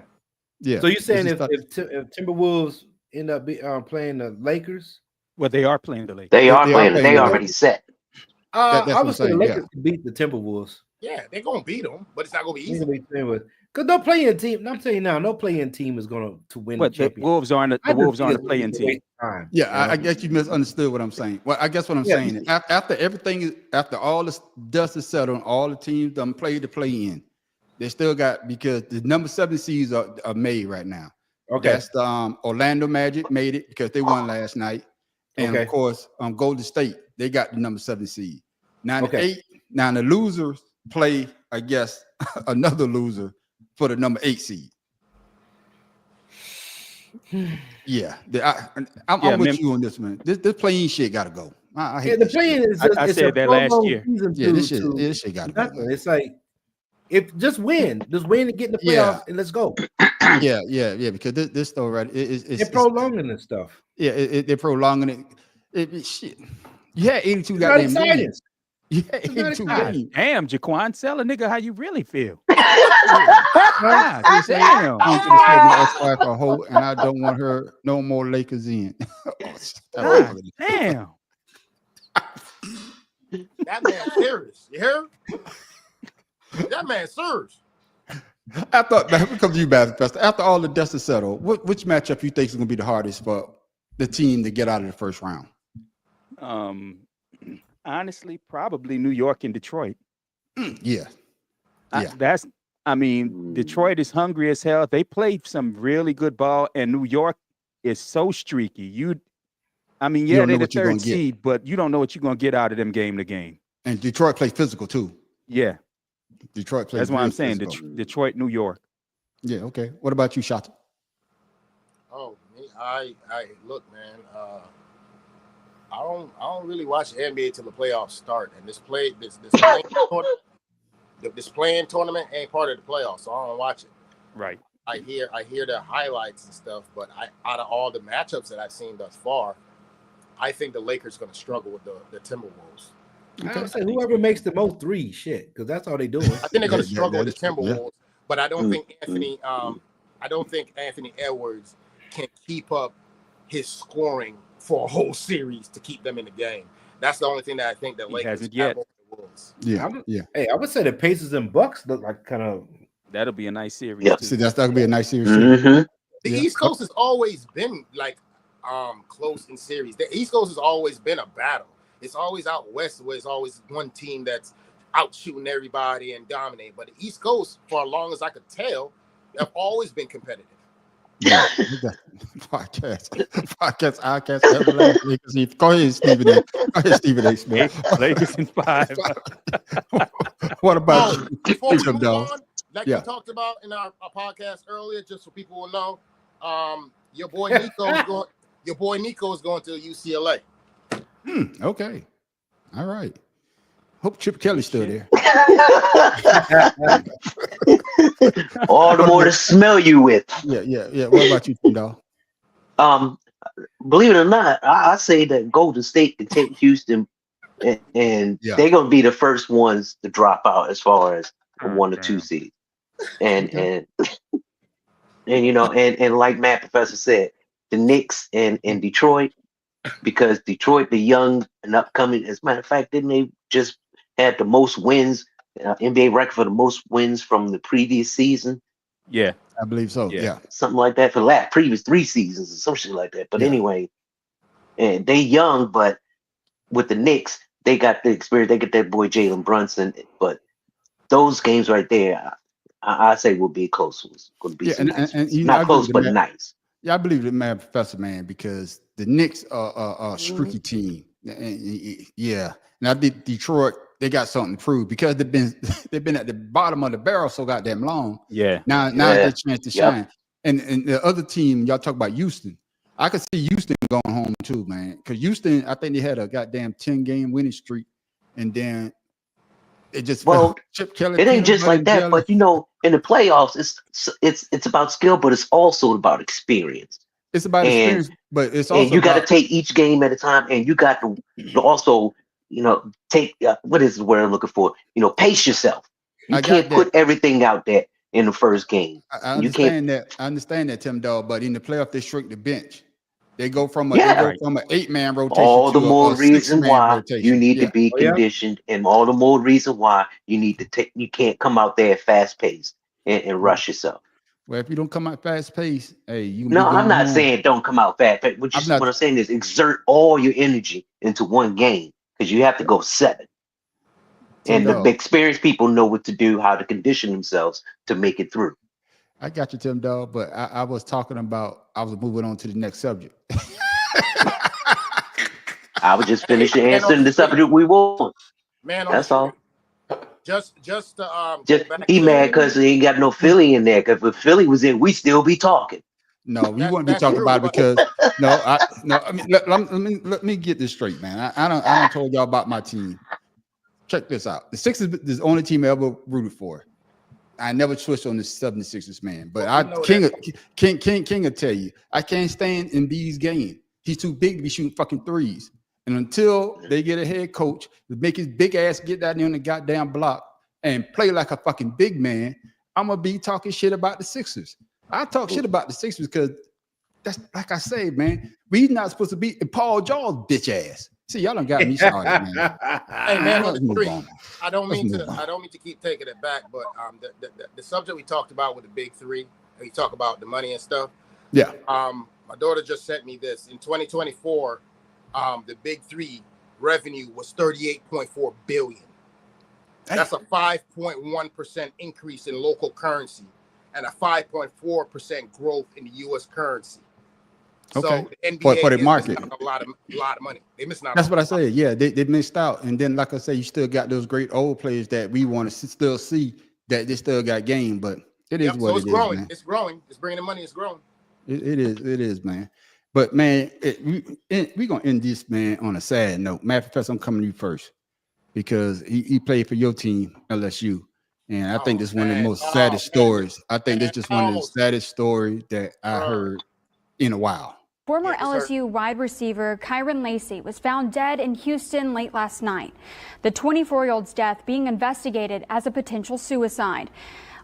Yeah. So you're saying if Timberwolves end up playing the Lakers? Well, they are playing the Lakers. They are playing. They already set. I would say the Lakers can beat the Timberwolves. Yeah, they're gonna beat them, but it's not gonna be easy. Because no play-in team. I'm telling you now, no play-in team is going to win the championship. The Wolves aren't the play-in team. Yeah, I guess you misunderstood what I'm saying. Well, I guess what I'm saying is after all the dust is settled, all the teams done played the play-in. They still got, because the number 7 seeds are made right now. Okay, that's the Orlando Magic made it because they won last night, and of course, Golden State, they got the number 7 seed. Now the losers play, I guess, another loser for the number 8 seed. Yeah, I'm with you on this, man. This playing shit gotta go. I hate the playing is. I said that last year. Yeah, this shit gotta go. It's like, if just win and get in the playoffs and let's go. Yeah, because this stuff right, they're prolonging this stuff. Yeah, they're prolonging it. Shit. You had 82 goddamn games. Yeah, 82 games. Damn, Jaquan, tell a nigga how you really feel. Damn. Damn. And I don't want her no more Lakers in. Damn. That man's serious. You hear? That man serious. After come to you, Basketball. After all the dust is settled, which matchup you think is going to be the hardest for the team to get out of the first round? Honestly, probably New York and Detroit. Yeah. Detroit is hungry as hell. They played some really good ball, and New York is so streaky. They're the 3rd seed, but you don't know what you're gonna get out of them game to game. And Detroit plays physical too. Yeah. Detroit plays. That's why I'm saying Detroit, New York. Yeah. Okay. What about you, Shota? Oh, me, I look, man. I don't really watch the NBA till the playoffs start, and this playing tournament ain't part of the playoffs, so I don't watch it. Right. I hear the highlights and stuff, but out of all the matchups that I've seen thus far, I think the Lakers going to struggle with the Timberwolves. I would say whoever makes the most threes, because that's all they doing. I think they're going to struggle with the Timberwolves, but I don't think Anthony Edwards can keep up his scoring for a whole series to keep them in the game. That's the only thing that I think that Lakers have over the Wolves. Yeah. Hey, I would say the Pacers and Bucks look like kind of. That'll be a nice series. Yep. See, that'll be a nice series. Mm-hmm. The East Coast has always been like close in series. The East Coast has always been a battle. It's always out west where it's always one team that's out shooting everybody and dominating. But the East Coast, for as long as I could tell, have always been competitive. Yeah. Podcast. Everlasting. Go ahead, Stephen A. Lakers in 5. What about you? Before we move on, like we talked about in our podcast earlier, just so people will know, your boy Nico is going to UCLA. Okay. All right. Hope Chip Kelly's still there. All the more to smell you with. Yeah. What about you, Dog? Believe it or not, I say that Golden State can take Houston, and they're gonna be the first ones to drop out as far as 1 or 2 seeds. And like Matt Professor said, the Knicks and Detroit, because Detroit, the young and upcoming, as a matter of fact, didn't they just had the most wins, NBA record for the most wins from the previous season? Yeah, I believe so. Yeah. Something like that for the previous 3 seasons or some shit like that. But anyway, and they young, but with the Knicks, they got the experience. They get that boy Jalen Brunson, but those games right there, I say will be close ones. Going to be some nice ones. you know, I Not agree close, with but Matt. nice. Yeah, I believe in Mad Professor, man, because the Knicks are a streaky team. Yeah, and I think Detroit, they got something to prove because they've been at the bottom of the barrel so goddamn long. Yeah. Now it's their chance to shine. And the other team, y'all talk about Houston. I could see Houston going home too, man. Because Houston, I think they had a goddamn 10-game winning streak, and then it just Chip Kelly. It ain't just like that, but you know, in the playoffs, it's about skill, but it's also about experience. It's about experience, but it's also you got to take each game at a time, and you got to also, you know, take what is the word I'm looking for? You know, pace yourself. You can't put everything out there in the first game. I understand that. I understand that, Tim Dog. But in the playoff, they shrink the bench. They go from an 8-man rotation. All the to more a reason 6-man why rotation. you need to be conditioned, and all the more reason why you need to take. You can't come out there fast paced and rush yourself. Well, if you don't come out fast paced, hey, you. No, I'm not saying don't come out fast paced. What I'm saying is exert all your energy into one game because you have to go 7. And the experienced people know what to do, how to condition themselves to make it through. I got you, Tim Dog, but I was talking about, I was moving on to the next subject. I was just finishing answering the subject we want. Man, that's all. Just he mad because he ain't got no Philly in there. Because if Philly was in, we still be talking. No, we wouldn't be talking about it because I mean, let me get this straight, man. I don't told y'all about my team. Check this out. The Sixers is the only team I ever rooted for. I never switched on the 76ers, man. But King will tell you, I can't stand in these games. He's too big to be shooting fucking threes. And until they get a head coach to make his big ass get down there on the goddamn block and play like a fucking big man, I'm gonna be talking shit about the Sixers. I talk shit about the Sixers because that's like I say, man. We not supposed to be Paul George bitch ass. See, y'all done got me started, man. Hey man, I don't mean to keep taking it back, but the subject we talked about with the big three, we talk about the money and stuff. Yeah. My daughter just sent me this. In 2024, the big three revenue was $38.4 billion. That's a 5.1% increase in local currency and a 5.4% growth in the U.S. currency. Okay. So the NBA for the market, a lot of money. They missing out. That's what I said. Yeah, they missed out. And then, like I say, you still got those great old players that we want to still see that they still got game. But it is what it's it growing. is, man. It's growing. It's bringing the money. It's growing. It is, man. But man, we're gonna end this, man, on a sad note. Matt Professor, I'm coming to you first because he played for your team, LSU. And I think this is one of the most saddest stories. I think this is just one of the saddest stories that I heard in a while. Former LSU wide receiver Kyron Lacy was found dead in Houston late last night. The 24-year-old's death being investigated as a potential suicide.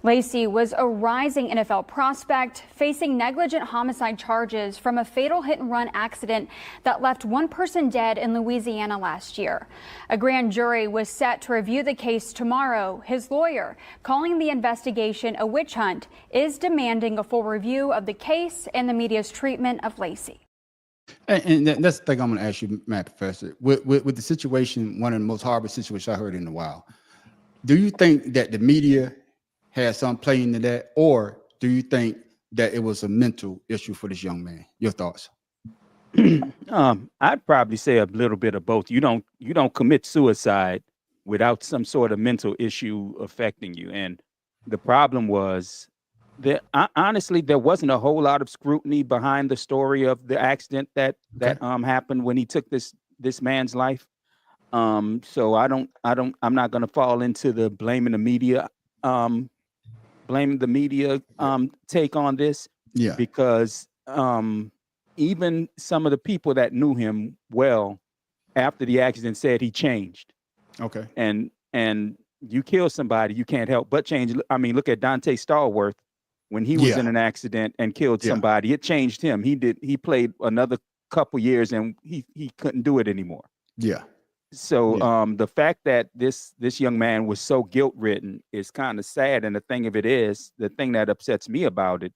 Lacy was a rising NFL prospect facing negligent homicide charges from a fatal hit-and-run accident that left one person dead in Louisiana last year. A grand jury was set to review the case tomorrow. His lawyer, calling the investigation a witch hunt, is demanding a full review of the case and the media's treatment of Lacy. And that's the thing I'm going to ask you, Matt Professor. With the situation, one of the most horrible situations I heard in a while, do you think that the media had some play into that, or do you think that it was a mental issue for this young man? Your thoughts? I'd probably say a little bit of both. You don't commit suicide without some sort of mental issue affecting you. And the problem was that honestly, there wasn't a whole lot of scrutiny behind the story of the accident that happened when he took this man's life. So I'm not going to fall into the blaming the media. Take on this, because even some of the people that knew him well after the accident said he changed. Okay. And you kill somebody, you can't help but change. I mean, look at Dante Stallworth when he was in an accident and killed somebody. It changed him. He played another couple years and he couldn't do it anymore. Yeah. So the fact that this young man was so guilt-ridden is kind of sad. And the thing that upsets me about it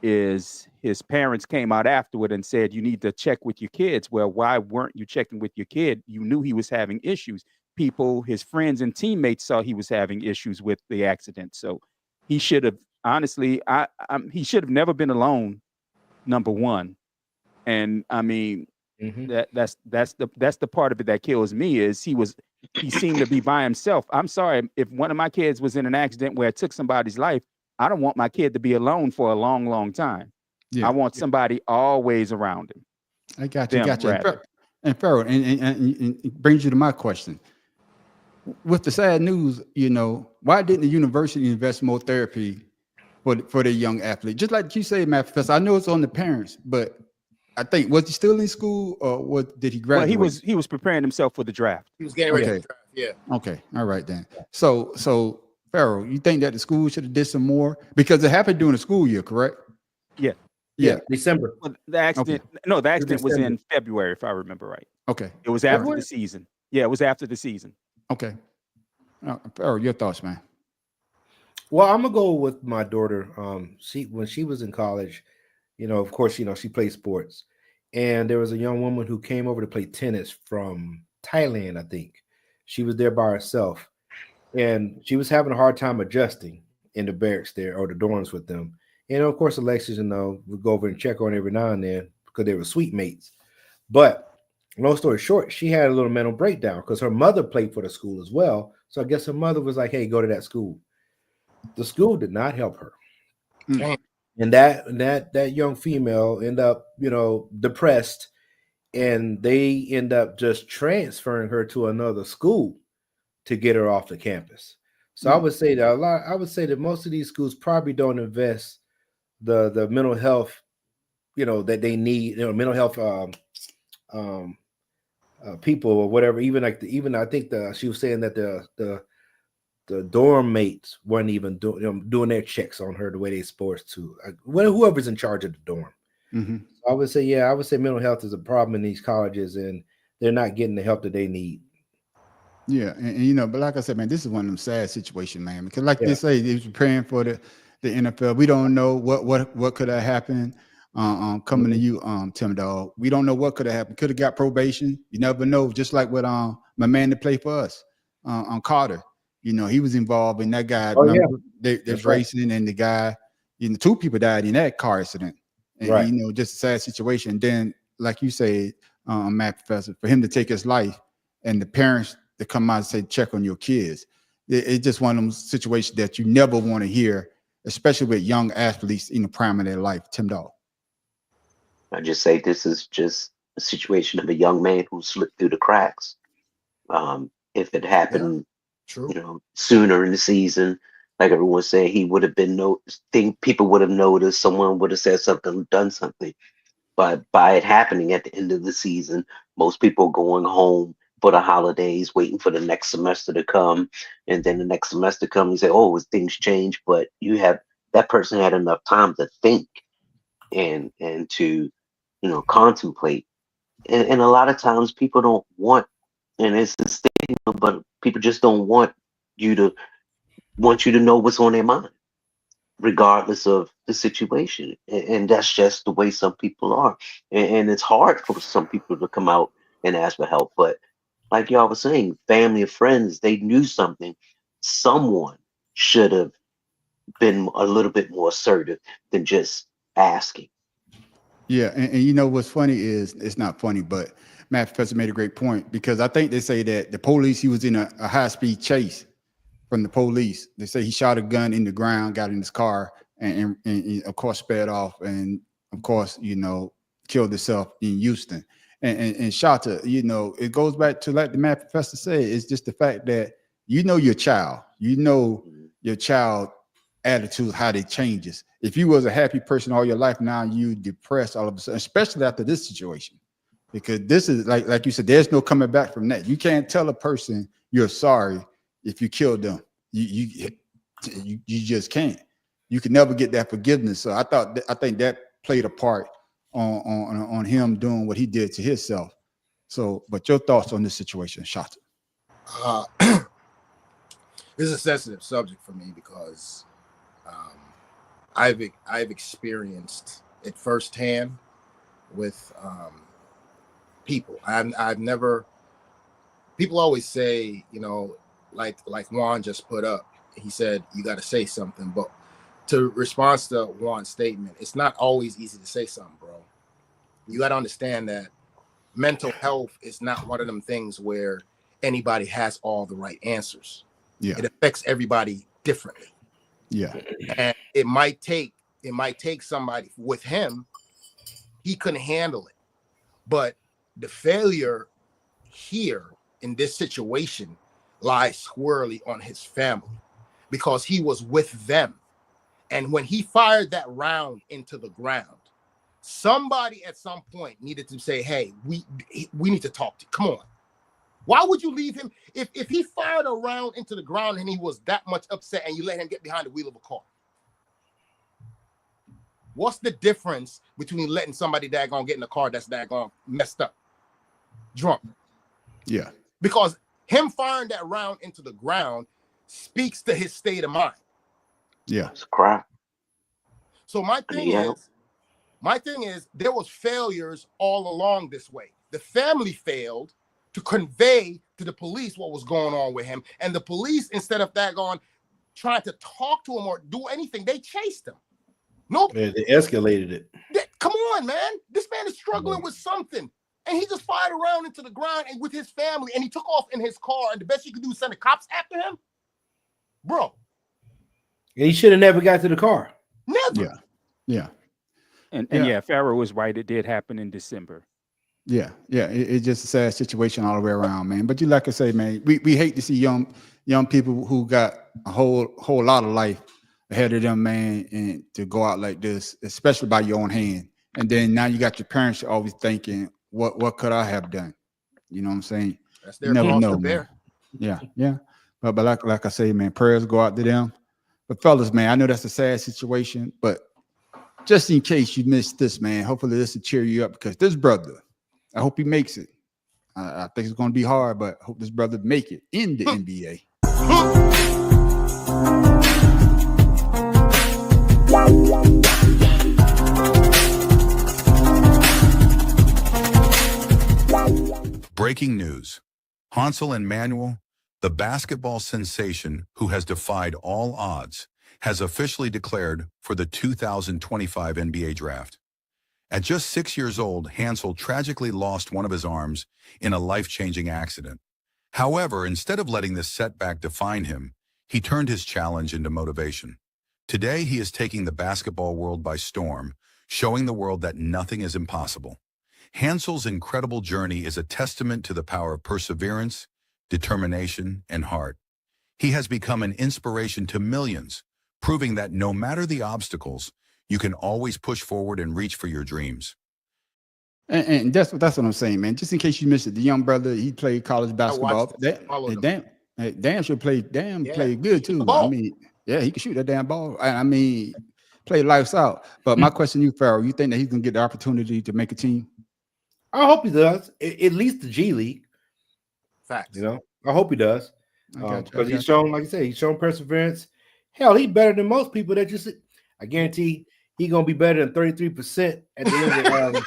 is his parents came out afterward and said, you need to check with your kids. Well, why weren't you checking with your kid? You knew he was having issues. people, his friends and teammates saw he was having issues with the accident. So he should have honestly, he should have never been alone. Number one, and I mean that's the part of it that kills me is he seemed to be by himself. I'm sorry if one of my kids was in an accident where it took somebody's life. I don't want my kid to be alone for a long, long time. Yeah. I want somebody always around him. I got you. Them, Got you. rather. And Farrell, and it brings you to my question. With the sad news, why didn't the university invest more therapy for their young athlete? Just like you say, Matt Professor, I know it's on the parents, but I think, was he still in school or what? Did he graduate? Well, he was preparing himself for the draft. He was getting ready for the draft. Yeah. Okay. All right then. So Farrell, you think that the school should have did some more because it happened during the school year, correct? Yeah. Yeah. December. Well, the accident. Okay. No, the accident was in February, if I remember right. Okay. It was after the season. Yeah, it was after the season. Okay. Farrell, your thoughts, man? Well, I'm gonna go with my daughter. When she was in college, of course, she played sports, and there was a young woman who came over to play tennis from Thailand. I think she was there by herself, and she was having a hard time adjusting in the barracks there or the dorms with them. And of course, Alexis, would go over and check on her every now and then because they were sweet mates. But long story short, she had a little mental breakdown because her mother played for the school as well. So I guess her mother was like, "Hey, go to that school." The school did not help her. And that young female ended up, depressed, and they end up just transferring her to another school to get her off the campus. So I would say that most of these schools probably don't invest the mental health, that they need, mental health people or whatever. Even I think she was saying that the dorm mates weren't even doing their checks on her the way they're supposed to. Whoever's in charge of the dorm. Mm-hmm. I would say mental health is a problem in these colleges, and they're not getting the help that they need. Yeah, and but like I said, man, this is one of them sad situations, man. Because like they say, they was preparing for the NFL. We don't know what could have happened. Coming to you, Tim Dog. We don't know what could have happened. Could have got probation. You never know. Just like with my man that played for us, Carter. He was involved in that guy. There's racing, and the guy, two people died in that car accident. And, right. Just a sad situation. And then, like you say, Matt Professor, for him to take his life, and the parents to come out and say, check on your kids. It's just one of those situations that you never want to hear, especially with young athletes in the prime of their life. Tim Dog. I just say this is just a situation of a young man who slipped through the cracks. If it happened, sooner in the season, like everyone said, he would have been noticed. People would have noticed. Someone would have said something, done something. But by it happening at the end of the season, most people going home for the holidays, waiting for the next semester to come, and then the next semester comes, you say, "Oh, things change," but that person had enough time to think and to contemplate, and a lot of times people don't want, and it's a stigma, but people just don't want you to know what's on their mind, regardless of the situation, and that's just the way some people are, and it's hard for some people to come out and ask for help. But like y'all was saying, family or friends, they knew something. Someone should have been a little bit more assertive than just asking. Yeah, and what's funny is, it's not funny, but Matt Professor made a great point, because I think they say that the police, he was in a high-speed chase from the police. They say he shot a gun in the ground, got in his car, and of course sped off, and of course, killed himself in Houston. And Shata, it goes back to, like the Matt Professor said, it's just the fact that your child, your child attitude, how they changes. If you was a happy person all your life, now you depressed all of a sudden, especially after this situation, because this is like you said, there's no coming back from that. You can't tell a person you're sorry if you killed them. You just can't. You can never get that forgiveness. So I think that played a part on him doing what he did to himself. So, but your thoughts on this situation, Shata? This is a sensitive subject for me because I've experienced it firsthand with people. I've never people always say, you know, like Juan just put up, he said, you got to say something. But to respond to Juan's statement, it's not always easy to say something, bro. You got to understand that mental health is not one of them things where anybody has all the right answers. Yeah. It affects everybody differently. Yeah. And it might take somebody. With him, he couldn't handle it. But the failure here in this situation lies squarely on his family, because he was with them. And when he fired that round into the ground, somebody at some point needed to say, hey, we need to talk to you. Come on. Why would you leave him? If he fired a round into the ground and he was that much upset and you let him get behind the wheel of a car, what's the difference between letting somebody daggone get in a car that's daggone messed up, drunk? Yeah. Because him firing that round into the ground speaks to his state of mind. Yeah. It's a crap. So my thing is there was failures all along this way. The family failed to convey to the police what was going on with him. And the police, instead of daggone trying to talk to him or do anything, they chased him. Nope. Yeah, they escalated it. Come on, man. This man is struggling with something. And he just fired around into the ground and with his family, and he took off in his car, and the best you could do is send the cops after him? Bro. And he should have never got to the car. Never. Yeah. Yeah. And yeah, Pharaoh was right. It did happen in December. Yeah. Yeah. It's just a sad situation all the way around, man. But you like I say, man, we hate to see young people who got a whole lot of life ahead of them, man, and to go out like this, especially by your own hand. And then now you got your parents always thinking, what could I have done? You know what I'm saying? That's their cross to bear. Yeah, yeah. But like I say, man, prayers go out to them. But fellas, man, I know that's a sad situation, but just in case you missed this, man, hopefully this will cheer you up, because this brother, I hope he makes it. I think it's going to be hard, but I hope this brother make it in the NBA. Breaking news. Hansel and Manuel, the basketball sensation who has defied all odds, has officially declared for the 2025 NBA draft. At just 6 years old, Hansel tragically lost one of his arms in a life-changing accident. However, instead of letting this setback define him, he turned his challenge into motivation. Today, he is taking the basketball world by storm, showing the world that nothing is impossible. Hansel's incredible journey is a testament to the power of perseverance, determination, and heart. He has become an inspiration to millions, proving that no matter the obstacles, you can always push forward and reach for your dreams. And that's what I'm saying, man. Just in case you missed it, the young brother, he played college basketball. Damn should play played good too. I mean, yeah, he can shoot that damn ball. I mean, play lights out. But my question to you, Pharaoh, you think that he's gonna get the opportunity to make a team? I hope he does. At least the G League. Facts. You know, I hope he does. Because he's shown, like I said, he's shown perseverance. Hell, he's better than most people that just, I guarantee he's gonna be better than 33% at the end of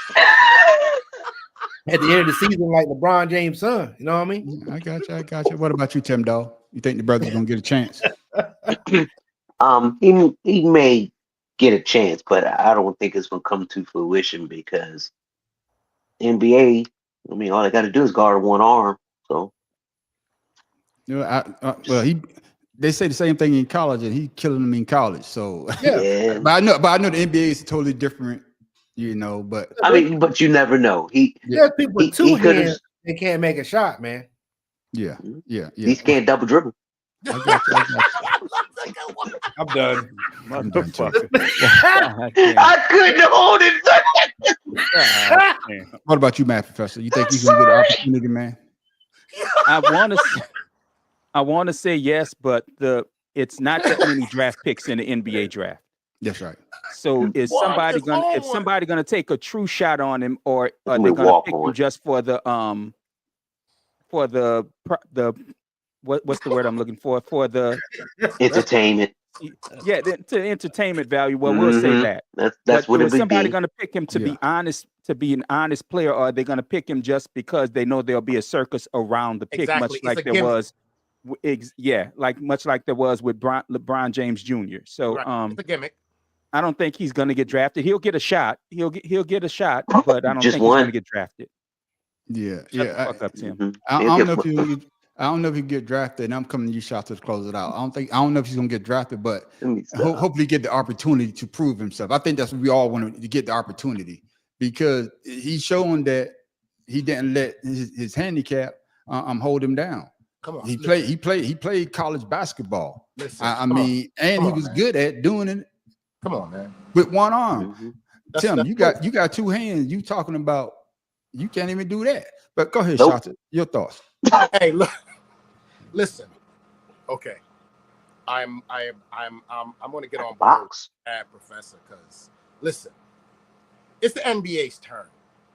at the end of the season, like LeBron James' son. You know what I mean? I got you. What about you, Tim Dawg? You think the brother's gonna get a chance? He may get a chance, but I don't think it's gonna come to fruition, because NBA, I mean, all they got to do is guard one arm. So, you know, they say the same thing in college, and he's killing them in college. So, yeah. but I know the NBA is totally different, you know. But I mean, but you never know. There's people with two hands, they can't make a shot, man. Yeah. He can't double dribble. I got you. I'm done. I couldn't hold it. What about you, Matt Professor? You think he's gonna get an opportunity, man? I want to say yes, but it's not that many draft picks in the NBA draft. That's right. So is somebody gonna take a true shot on him, or are they gonna pick him just for the what's the word I'm looking for the entertainment? Yeah, to entertainment value. Well, we'll say that. That's But what it is would somebody be. going to pick him to be honest, to be an honest player, or are they going to pick him just because they know there'll be a circus around the pick, Exactly. much like there was, much like there was with LeBron James Jr. So, It's a gimmick. I don't think he's going to get drafted. He'll get a shot. He'll get a shot, but I don't Just think he's going one. to get drafted. Yeah, Shut the fuck up, Tim. I don't know if I don't know if he get drafted. And I'm coming to you, Shot, to close it out. I don't know if he's gonna get drafted, but hopefully get the opportunity to prove himself. I think that's what we all want to get, the opportunity, because he's showing that he didn't let his handicap hold him down. Come on, he played college basketball. Listen, I mean, and he was good at doing it. Come on, man. With one arm. Tim, that's you got two hands. You talking about you can't even do that. But go ahead, Nope. Shata. Your thoughts. Hey, look, listen. Okay, I'm going to get on board, Professor, because listen, it's the NBA's turn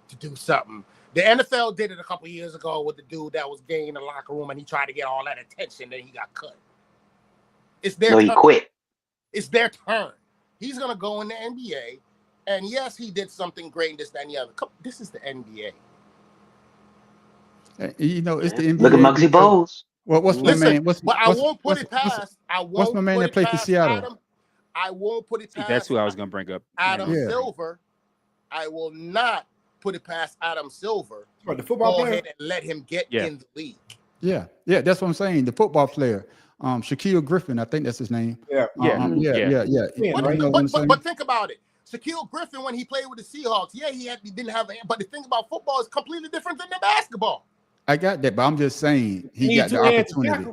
to do something. The NFL did it a couple years ago with the dude that was gay in the locker room, and he tried to get all that attention, then he got cut. It's their turn. He quit. It's their turn. He's going to go in the NBA, and yes, he did something great, and this, that, and the other. This is the NBA. You know, it's the NBA. Look at Muggsy Bogues. Well, what's my man? I won't put it past. What's my man that played for Seattle? I won't put it past. That's who I was going to bring up. Adam Silver. I will not put it past Adam Silver. For the football Go player? ahead and let him get in the league. Yeah, that's what I'm saying. The football player, Shaquille Griffin, I think that's his name. Yeah. But think about it. Shaquille Griffin, when he played with the Seahawks, he didn't have. But the thing about football is completely different than the basketball. I got that, but I'm just saying he got the opportunity.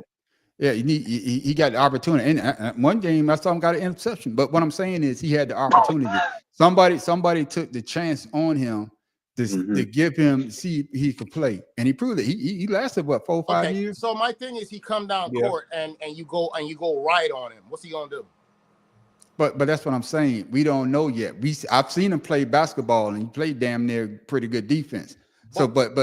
Yeah, he got the opportunity. And one game I saw him got an interception. But what I'm saying is he had the opportunity. Somebody took the chance on him to give him, see if he could play, and he proved it. He lasted what 4 or 5 years. So my thing is he come down court and you go right on him. What's he gonna do? But that's what I'm saying. We don't know yet. I've seen him play basketball, and he played damn near pretty good defense. So, but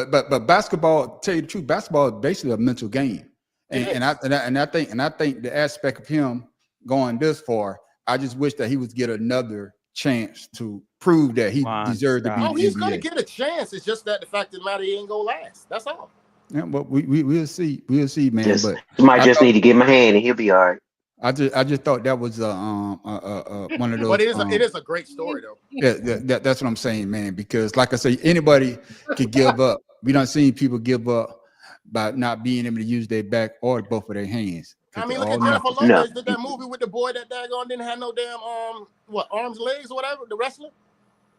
basketball, tell you the truth, basketball is basically a mental game, and I think the aspect of him going this far, I just wish that he would get another chance to prove that he deserved to be. Oh, he's gonna get a chance. It's just that the fact of the matter, he ain't gonna last. That's all. Yeah, but we'll see, man. But you might just need to give him a hand, and he'll be all right. I just thought that was one of those. But it is a great story though. Yeah, that's what I'm saying, man. Because like I say, anybody could give up. We don't see people give up by not being able to use their back or both of their hands. I mean, look at Jennifer Lopez did that movie with the boy that daggone didn't have no damn arms, legs, or whatever. The wrestler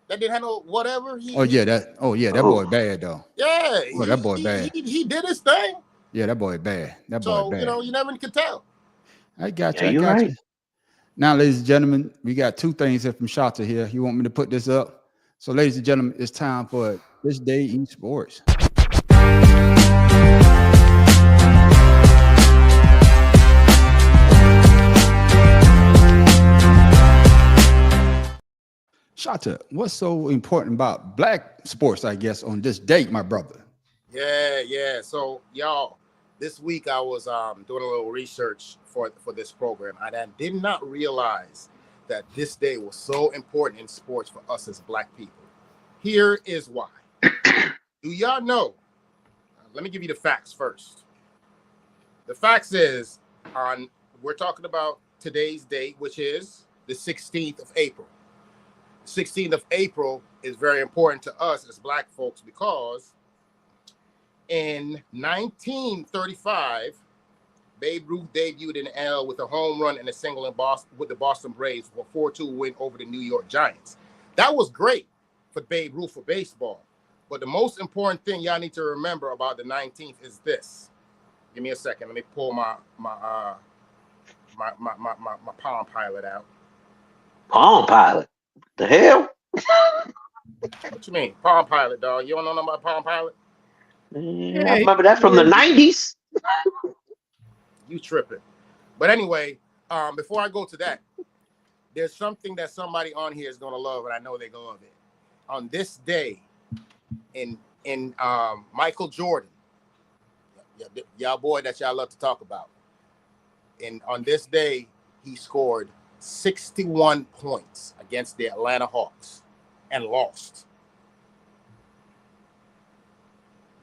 that didn't have no whatever. That boy bad though. Yeah, that boy bad. He did his thing. Yeah, that boy bad. So you never can tell. I got you. You. Now, ladies and gentlemen, we got two things here from Shata here. You want me to put this up? So, ladies and gentlemen, it's time for This Day in Sports. Shata, what's so important about black sports, I guess, on this date, my brother? Yeah. So, y'all, this week I was doing a little research for this program, and I did not realize that this day was so important in sports for us as black people. Here is why. Do y'all know? Let me give you the facts first. The facts is we're talking about today's date, which is the 16th of April. The 16th of April is very important to us as black folks because in 1935, Babe Ruth debuted in the NL with a home run and a single in Boston with the Boston Braves for a 4-2 win over the New York Giants. That was great for Babe Ruth for baseball. But the most important thing y'all need to remember about the 19th is this. Give me a second. Let me pull my Palm Pilot out. Palm Pilot? The hell? What you mean? Palm Pilot, dog. You don't know nothing about Palm Pilot? Yeah, I remember that from the 90s. You tripping. But anyway, before I go to that, there's something that somebody on here is gonna love, and I know they're gonna love it. On this day, in Michael Jordan, y'all boy that y'all love to talk about, and on this day, he scored 61 points against the Atlanta Hawks and lost.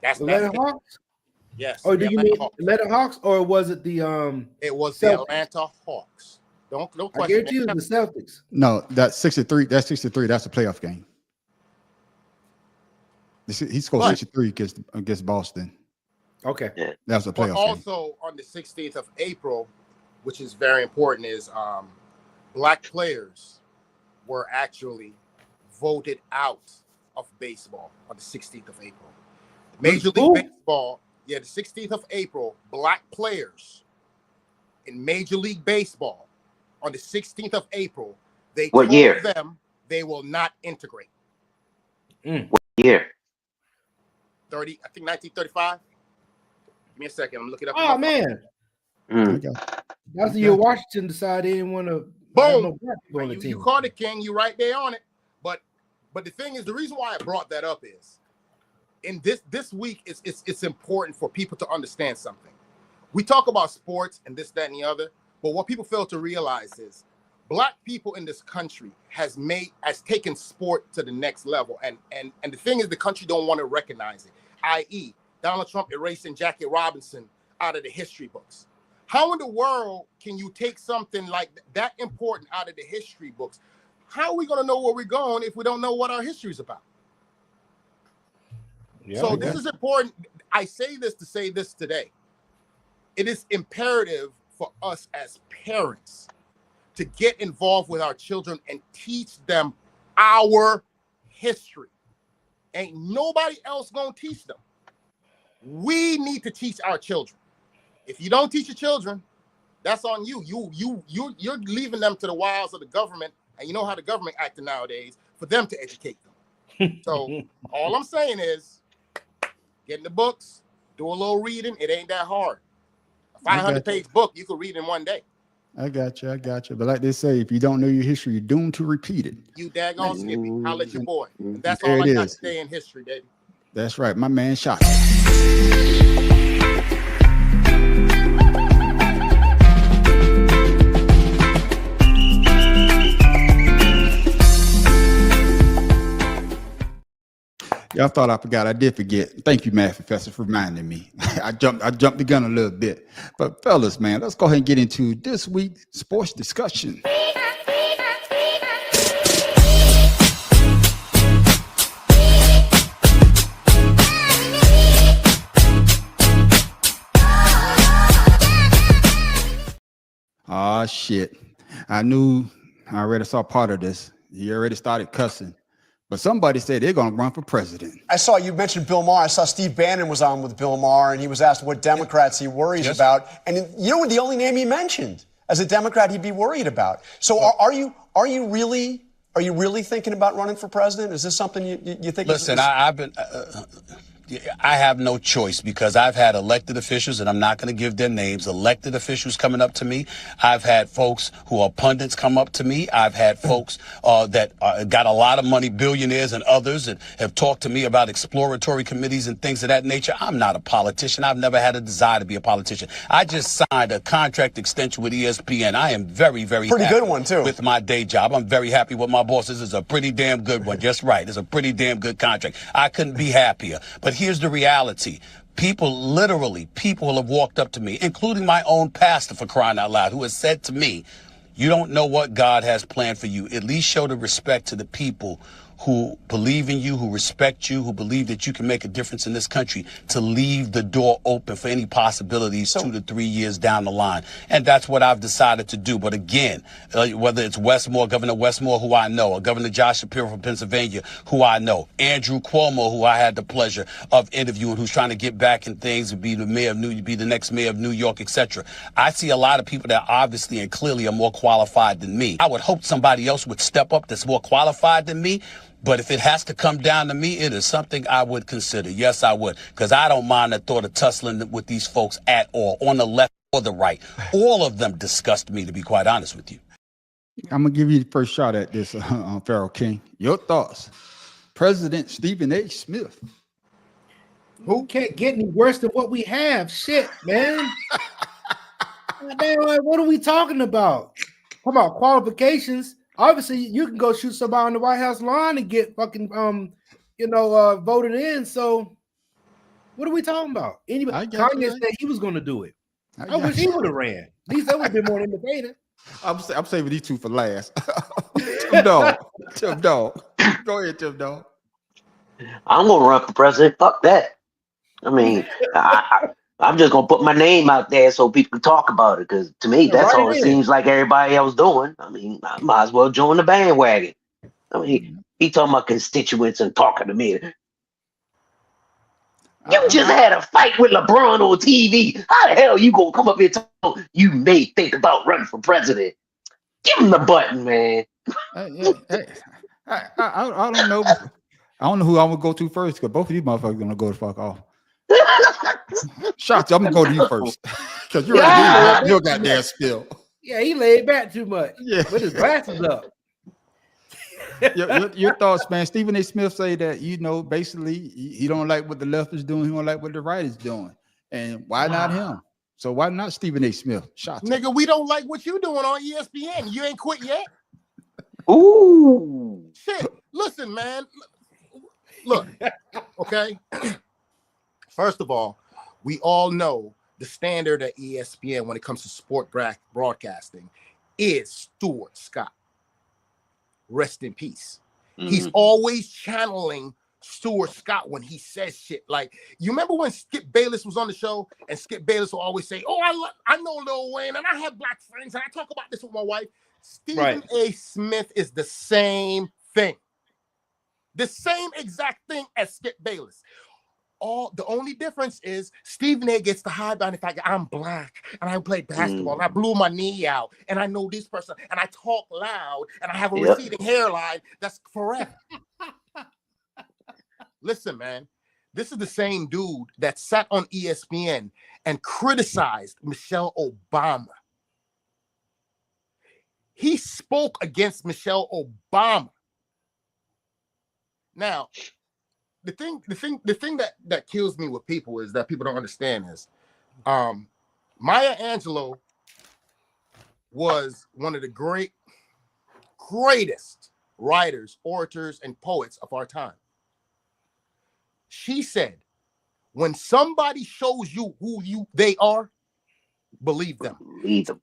That's Atlanta Hawks? Yes. Oh, do you mean Atlanta Hawks, or was it the It was Celtics? the Atlanta Hawks. Don't I question guarantee you it was the Celtics. No, that's 63. That's 63. That's a playoff game. He scored 63 against Boston. Okay. Yeah. That was a But playoff game. also on the 16th of April, which is very important, is black players were actually voted out of baseball on the 16th of April. Major League Baseball, the 16th of April, black players in Major League Baseball on the 16th of April, they What told year? them they will not integrate. What year? I think 1935. Give me a second. I'm looking up. Oh man, that's the year Washington decided they didn't want to. Boom! On the team. You caught it, King. You right there on it. But the thing is, the reason why I brought that up is, in this week, it's important for people to understand something. We talk about sports and this, that, and the other, but what people fail to realize is, black people in this country has taken sport to the next level, and the thing is, the country don't want to recognize it. I.e., Donald Trump erasing Jackie Robinson out of the history books. How in the world can you take something like that important out of the history books? How are we going to know where we're going if we don't know what our history is about? Yeah, so this is important. I say this to say this today. It is imperative for us as parents to get involved with our children and teach them our history. Ain't nobody else going to teach them. We need to teach our children. If you don't teach your children, that's on you. You're leaving them to the wiles of the government, and you know how the government acting nowadays, for them to educate them. So all I'm saying is, get in the books, do a little reading. It ain't that hard. A 500-page book you could read in one day. I got you. But like they say, if you don't know your history, you're doomed to repeat it. You daggone Skippy. Holla at your boy. And that's all I got today in history, baby. That's right. My man shot. Y'all thought I forgot. I did forget. Thank you, Math Professor, for reminding me. I jumped the gun a little bit. But fellas, man, let's go ahead and get into this week's sports discussion. Oh shit. I already saw part of this. He already started cussing. But somebody said they're going to run for president. I saw you mentioned Bill Maher. I saw Steve Bannon was on with Bill Maher, and he was asked what Democrats he worries about. And you know, the only name he mentioned as a Democrat he'd be worried about. So are you really thinking about running for president? Is this something you think? Listen, I have no choice because I've had elected officials, and I'm not going to give their names, elected officials coming up to me. I've had folks who are pundits come up to me. I've had folks that got a lot of money, billionaires and others, that have talked to me about exploratory committees and things of that nature. I'm not a politician. I've never had a desire to be a politician. I just signed a contract extension with ESPN. I am very, very pretty happy good one, too. With my day job. I'm very happy with my bosses. It's a pretty damn good one. Just right. It's a pretty damn good contract. I couldn't be happier. But here's the reality. People have walked up to me, including my own pastor, for crying out loud, who has said to me, you don't know what God has planned for you. At least show the respect to the people who believe in you, who respect you, who believe that you can make a difference in this country, to leave the door open for any possibilities 2 to 3 years down the line. And that's what I've decided to do. But again, whether it's Governor Westmore, who I know, or Governor Josh Shapiro from Pennsylvania, who I know, Andrew Cuomo, who I had the pleasure of interviewing, who's trying to get back in things and be the next mayor of New York, etc. I see a lot of people that obviously and clearly are more qualified than me. I would hope somebody else would step up that's more qualified than me. But if it has to come down to me, it is something I would consider. Yes, I would. Because I don't mind the thought of tussling with these folks at all, on the left or the right. All of them disgust me, to be quite honest with you. I'm going to give you the first shot at this, Pharaoh King. Your thoughts. President Stephen A. Smith. Who can't get any worse than what we have? Shit, man. What are we talking about? Come on, qualifications. Obviously, you can go shoot somebody on the White House lawn and get fucking voted in. So, what are we talking about? Anybody? Kanye said he was going to do it. I wish he would have ran. At least that would have been more entertaining. I'm saving these two for last. Tim Dog. Go ahead, Tim Dog. I'm gonna run for president. Fuck that. I mean, I'm just gonna put my name out there so people can talk about it. Because to me, that's all it seems like everybody else doing. I mean, I might as well join the bandwagon. I mean, he talking about constituents and talking to me. You just had a fight with LeBron on TV. How the hell you gonna come up here and talk you may think about running for president? Give him the button, man. I don't know. I don't know who I'm gonna go to first because both of these motherfuckers gonna go the fuck off. Shots, I'm gonna go to you first because you're right. You got that spill. Yeah, he laid back too much. Yeah, with his glasses up. Your thoughts, man. Stephen A. Smith say that basically he don't like what the left is doing. He don't like what the right is doing, and why not him? So why not Stephen A. Smith? Shots, nigga. We don't like what you doing on ESPN. You ain't quit yet. Ooh, shit. Listen, man. Look, okay. First of all, we all know the standard at ESPN when it comes to sport broadcasting is Stuart Scott. Rest in peace. Mm-hmm. He's always channeling Stuart Scott when he says shit. Like, you remember when Skip Bayless was on the show and Skip Bayless will always say, oh, I know Lil Wayne and I have black friends and I talk about this with my wife. Stephen A. Smith is the same thing. The same exact thing as Skip Bayless. The only difference is Stephen A. gets to hide behind the fact that I'm black and I play basketball and I blew my knee out and I know this person and I talk loud and I have a receding hairline. That's forever. Listen, man, this is the same dude that sat on ESPN and criticized Michelle Obama. He spoke against Michelle Obama. Now, the thing that kills me with people is that people don't understand is Maya Angelou was one of the greatest writers, orators, and poets of our time. She said, when somebody shows you who they are, believe them.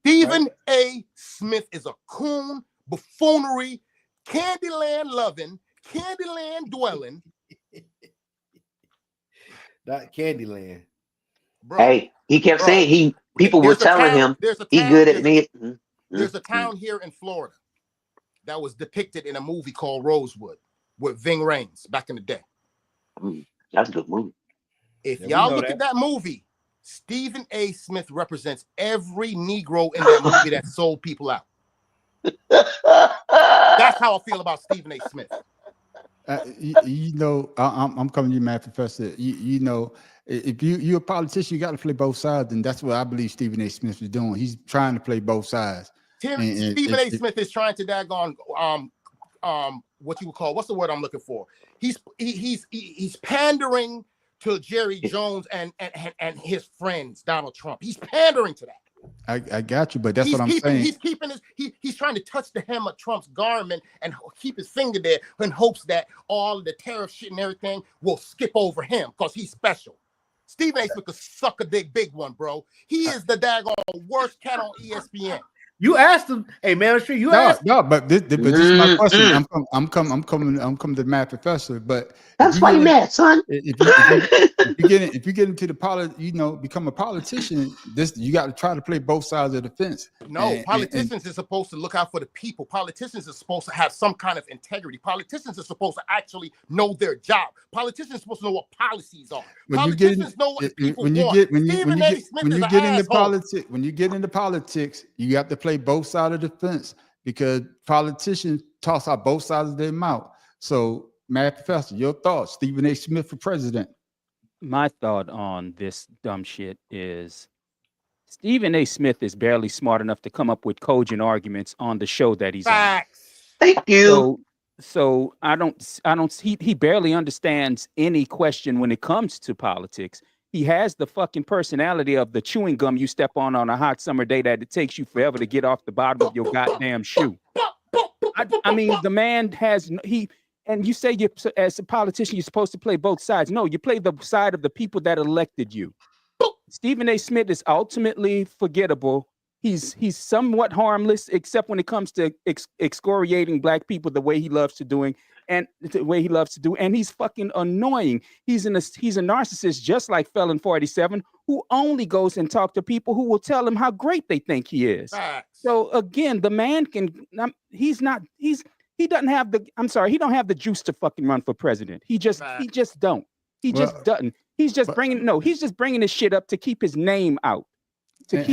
Stephen A. Smith is a coon, buffoonery, Candyland loving, Candyland dwelling. Not Candyland. Bro, hey, he kept saying people were telling him he good at me. There's a town here in Florida that was depicted in a movie called Rosewood with Ving Rhames back in the day. That's a good movie. If y'all look at that movie, Stephen A. Smith represents every Negro in that movie that sold people out. That's how I feel about Stephen A. Smith. I'm coming to you, Matt Professor. If you're a politician, you got to play both sides, and that's what I believe Stephen A. Smith is doing. He's trying to play both sides. Stephen A. Smith is trying to daggone what you would call, what's the word I'm looking for? He's pandering to Jerry Jones and his friends, Donald Trump. He's pandering to that. I got you, but that's what I'm saying. He's trying to touch the hem of Trump's garment and keep his finger there in hopes that all the tariff shit and everything will skip over him because he's special. Stephen A. Smith could suck a big one, bro. He is the daggone worst cat on ESPN. You asked him, hey man, sure you asked. No, but this is my question. I'm coming to Matt Professor, but that's why you mad, son. If you get into the become a politician, you got to try to play both sides of the fence. No, politicians are supposed to look out for the people. Politicians are supposed to have some kind of integrity. Politicians are supposed to actually know their job. Politicians are supposed to know what policies are. Politicians know what people want. When you get into politics, you got to play both sides of the fence because politicians toss out both sides of their mouth. So, Matt Professor, your thoughts? Stephen A. Smith for president. My thought on this dumb shit is Stephen A. Smith is barely smart enough to come up with cogent arguments on the show that he's on. Thank you. So I don't. He barely understands any question when it comes to politics. he has the fucking personality of the chewing gum you step on a hot summer day that it takes you forever to get off the bottom of your goddamn shoe. I mean, the man has and you say you as a politician you're supposed to play both sides. No, you play the side of the people that elected you. Stephen A. Smith is ultimately forgettable. He's somewhat harmless, except when it comes to excoriating black people the way he loves to doing, and the way he loves to do. And he's fucking annoying. He's a narcissist, just like Felon 47, who only goes and talk to people who will tell him how great they think he is. So again, the man he don't have the juice to fucking run for president. He just don't. He just doesn't. He's just bringing this shit up to keep his name out.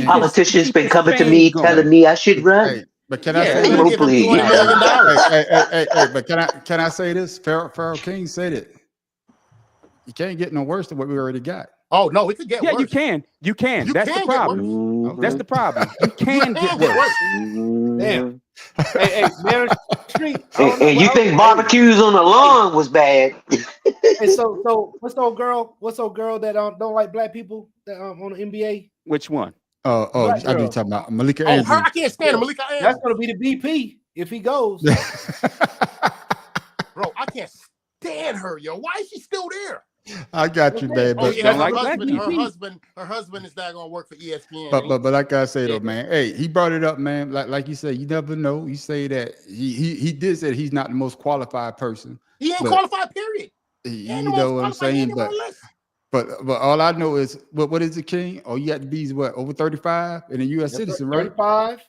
Politicians been coming to me telling me I should run. Hey, but can I say but can I say this? Pharaoh King said it. You can't get no worse than what we already got. Oh no, it could get worse. Yeah, you can. That's the problem. That's the problem. You can get worse. Damn. Hey, Mary Street. And you think barbecues on the lawn was bad? Hey, so what's the old girl that don't like black people that on the NBA? Which one? I do talking about Malika Andrews. Her, I can't stand her, Malika Andrews. That's gonna be the BP if he goes. Bro, I can't stand her, yo. Why is she still there? I got you, man. But her husband is not gonna work for ESPN. But like I say though, man, hey, he brought it up, man. Like you said, you never know. You say that he did say he's not the most qualified person. He ain't qualified, period. You know what I'm saying? But all I know is what is it, King? Oh, you have to be what, over 35 and a U.S. citizen, right? 35.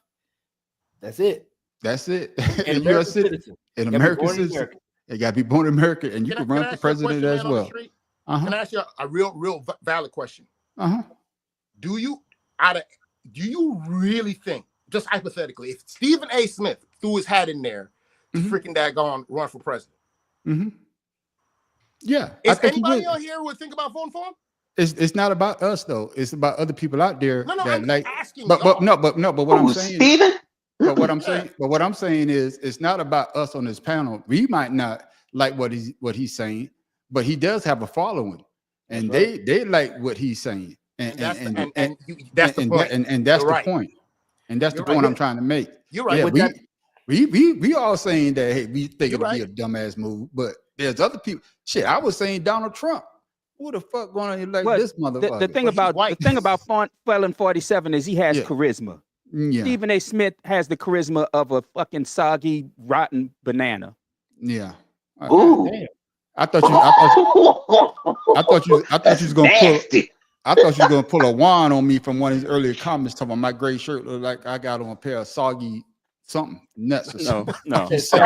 That's it. And a U.S. citizen, an American citizen. You got to be born in America, and you can run for president as well. Can I ask you a real valid question? Do you really think, just hypothetically, if Stephen A. Smith threw his hat in there to freaking daggone run for president? Yeah. Is anybody on here would think about voting for him? It's not about us though. It's about other people out there. No, that I'm like, asking. But what I'm saying, Steven? But what I'm saying is it's not about us on this panel. We might not like what he's saying, but he does have a following, and they like what he's saying, and that's the point. And that's the point. And that's the point I'm trying to make. You're right. Yeah, we all saying that, hey, we think it'll be a dumbass move, but there's other people. Shit, I was saying Donald Trump. Who the fuck going on here like this motherfucker? The thing about Felon 47 is he has charisma. Yeah. Stephen A. Smith has the charisma of a fucking soggy, rotten banana. Yeah. Ooh. I thought you was gonna pull a wand on me from one of his earlier comments talking about my gray shirt look like I got on a pair of soggy something nuts or something. No. He said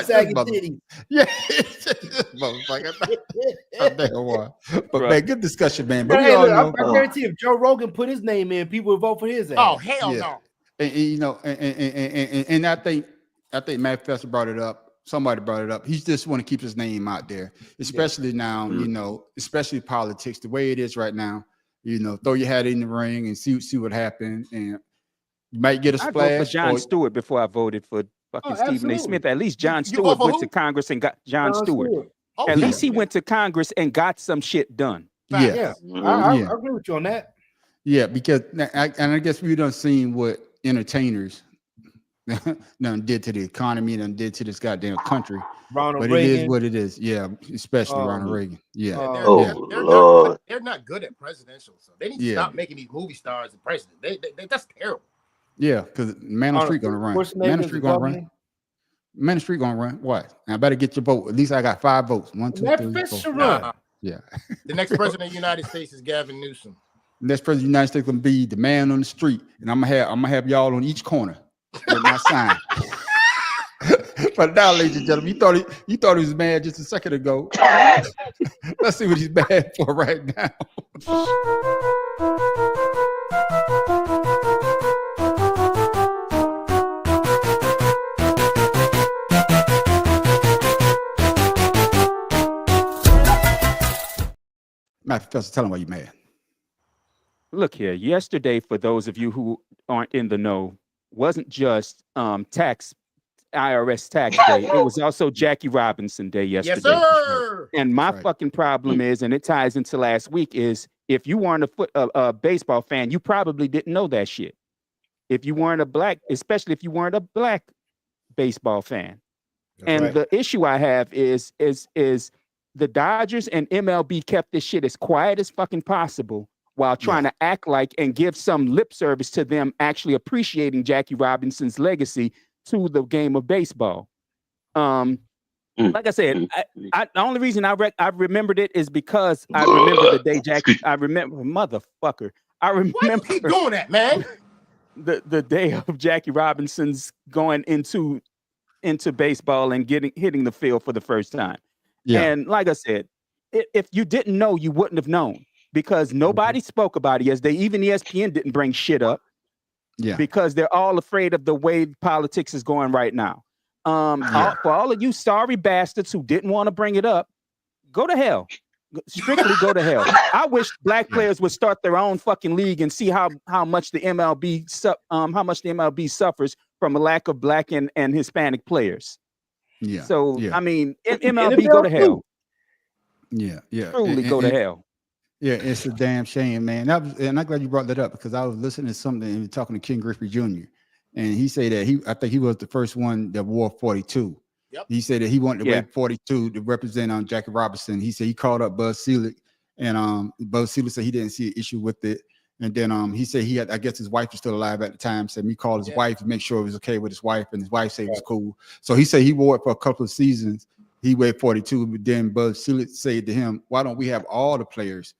saggy titties. Yeah. But man, good discussion, man. But we all know, I guarantee if Joe Rogan put his name in, people would vote for his ass. Oh hell no. And you know, and I think Matt Fester brought it up. Somebody brought it up. He just want to keep his name out there, especially now, you know, especially politics, the way it is right now. You know, throw your hat in the ring and see what happens, and you might get a splash. I voted for Jon Stewart before I voted for fucking Stephen A. Smith. At least Jon Stewart went to Congress and got Jon Stewart. At least he went to Congress and got some shit done. I agree with you on that. Yeah, because I guess we done seen what entertainers done did to the economy, done did to this goddamn country. Ronald but Reagan. It is what it is. Yeah, especially Ronald Reagan. Yeah. They're not good at presidential, so they need to stop making these movie stars the president. That's terrible. Yeah, because Man on the Street gonna run. Man on the Street gonna run. Man on the Street gonna run. What? I better get your vote. At least I got 5 votes. 1, 2, 3, 4. Yeah. The next president of the United States is Gavin Newsom. The next president of the United States gonna be the man on the street, and I'm gonna have y'all on each corner with my sign. But now, ladies and gentlemen, you thought he was mad just a second ago. Let's see what he's mad for right now. Matt Professor, tell him why you're mad. Look here, yesterday, for those of you who aren't in the know, wasn't just tax IRS tax day. It was also Jackie Robinson Day yesterday. Yes, sir. And my Right. fucking problem is, and it ties into last week, is if you weren't a baseball fan, you probably didn't know that shit. If you weren't especially if you weren't a black baseball fan. And right. the issue I have is the Dodgers and MLB kept this shit as quiet as fucking possible while trying to act like and give some lip service to them actually appreciating Jackie Robinson's legacy to the game of baseball. Like I said, the only reason I remembered it is because I remember the day Jackie. I remember, motherfucker. I remember. Why you keep doing that, man? The day of Jackie Robinson's going into baseball and hitting the field for the first time. Yeah. And like I said, if you didn't know, you wouldn't have known because nobody spoke about it. Even ESPN didn't bring shit up. Yeah. Because they're all afraid of the way politics is going right now. For all of you sorry bastards who didn't want to bring it up, go to hell. Strictly go to hell. I wish black players would start their own fucking league and see how much the MLB suffers from a lack of black and Hispanic players. Yeah. So yeah. I mean, MLB go to hell. Yeah. Truly go to hell. Yeah, it's a damn shame, man. And I'm glad you brought that up because I was listening to something and talking to Ken Griffey Jr. And he said that I think he was the first one that wore 42. Yep. He said that he wanted to wear 42 to represent Jackie Robinson. He said he called up Buzz Selig, and Buzz Selig said he didn't see an issue with it. And then he said he had, I guess his wife was still alive at the time. Said he called his wife to make sure it was okay with his wife, and his wife said it was cool. So he said he wore it for a couple of seasons. He weighed 42, but then Buzz Selig said to him, "Why don't we have all the players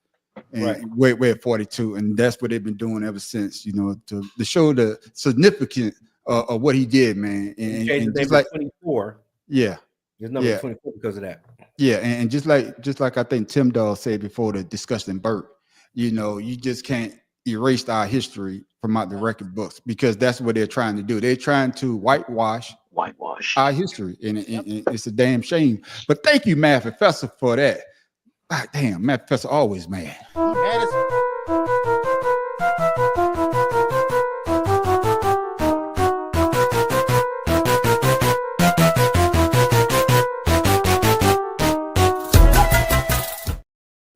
and weigh 42?" And that's what they've been doing ever since. You know, to show the significance of what he did, man. And just like 24. Yeah. His number 24 because of that. Yeah, and just like I think Tim Dahl said before the discussion, Burt, you know, you just can't erase our history from out the record books because that's what they're trying to do. They're trying to whitewash our history, and it's a damn shame. But thank you, Math Professor, for that. God damn, Math Professor always mad.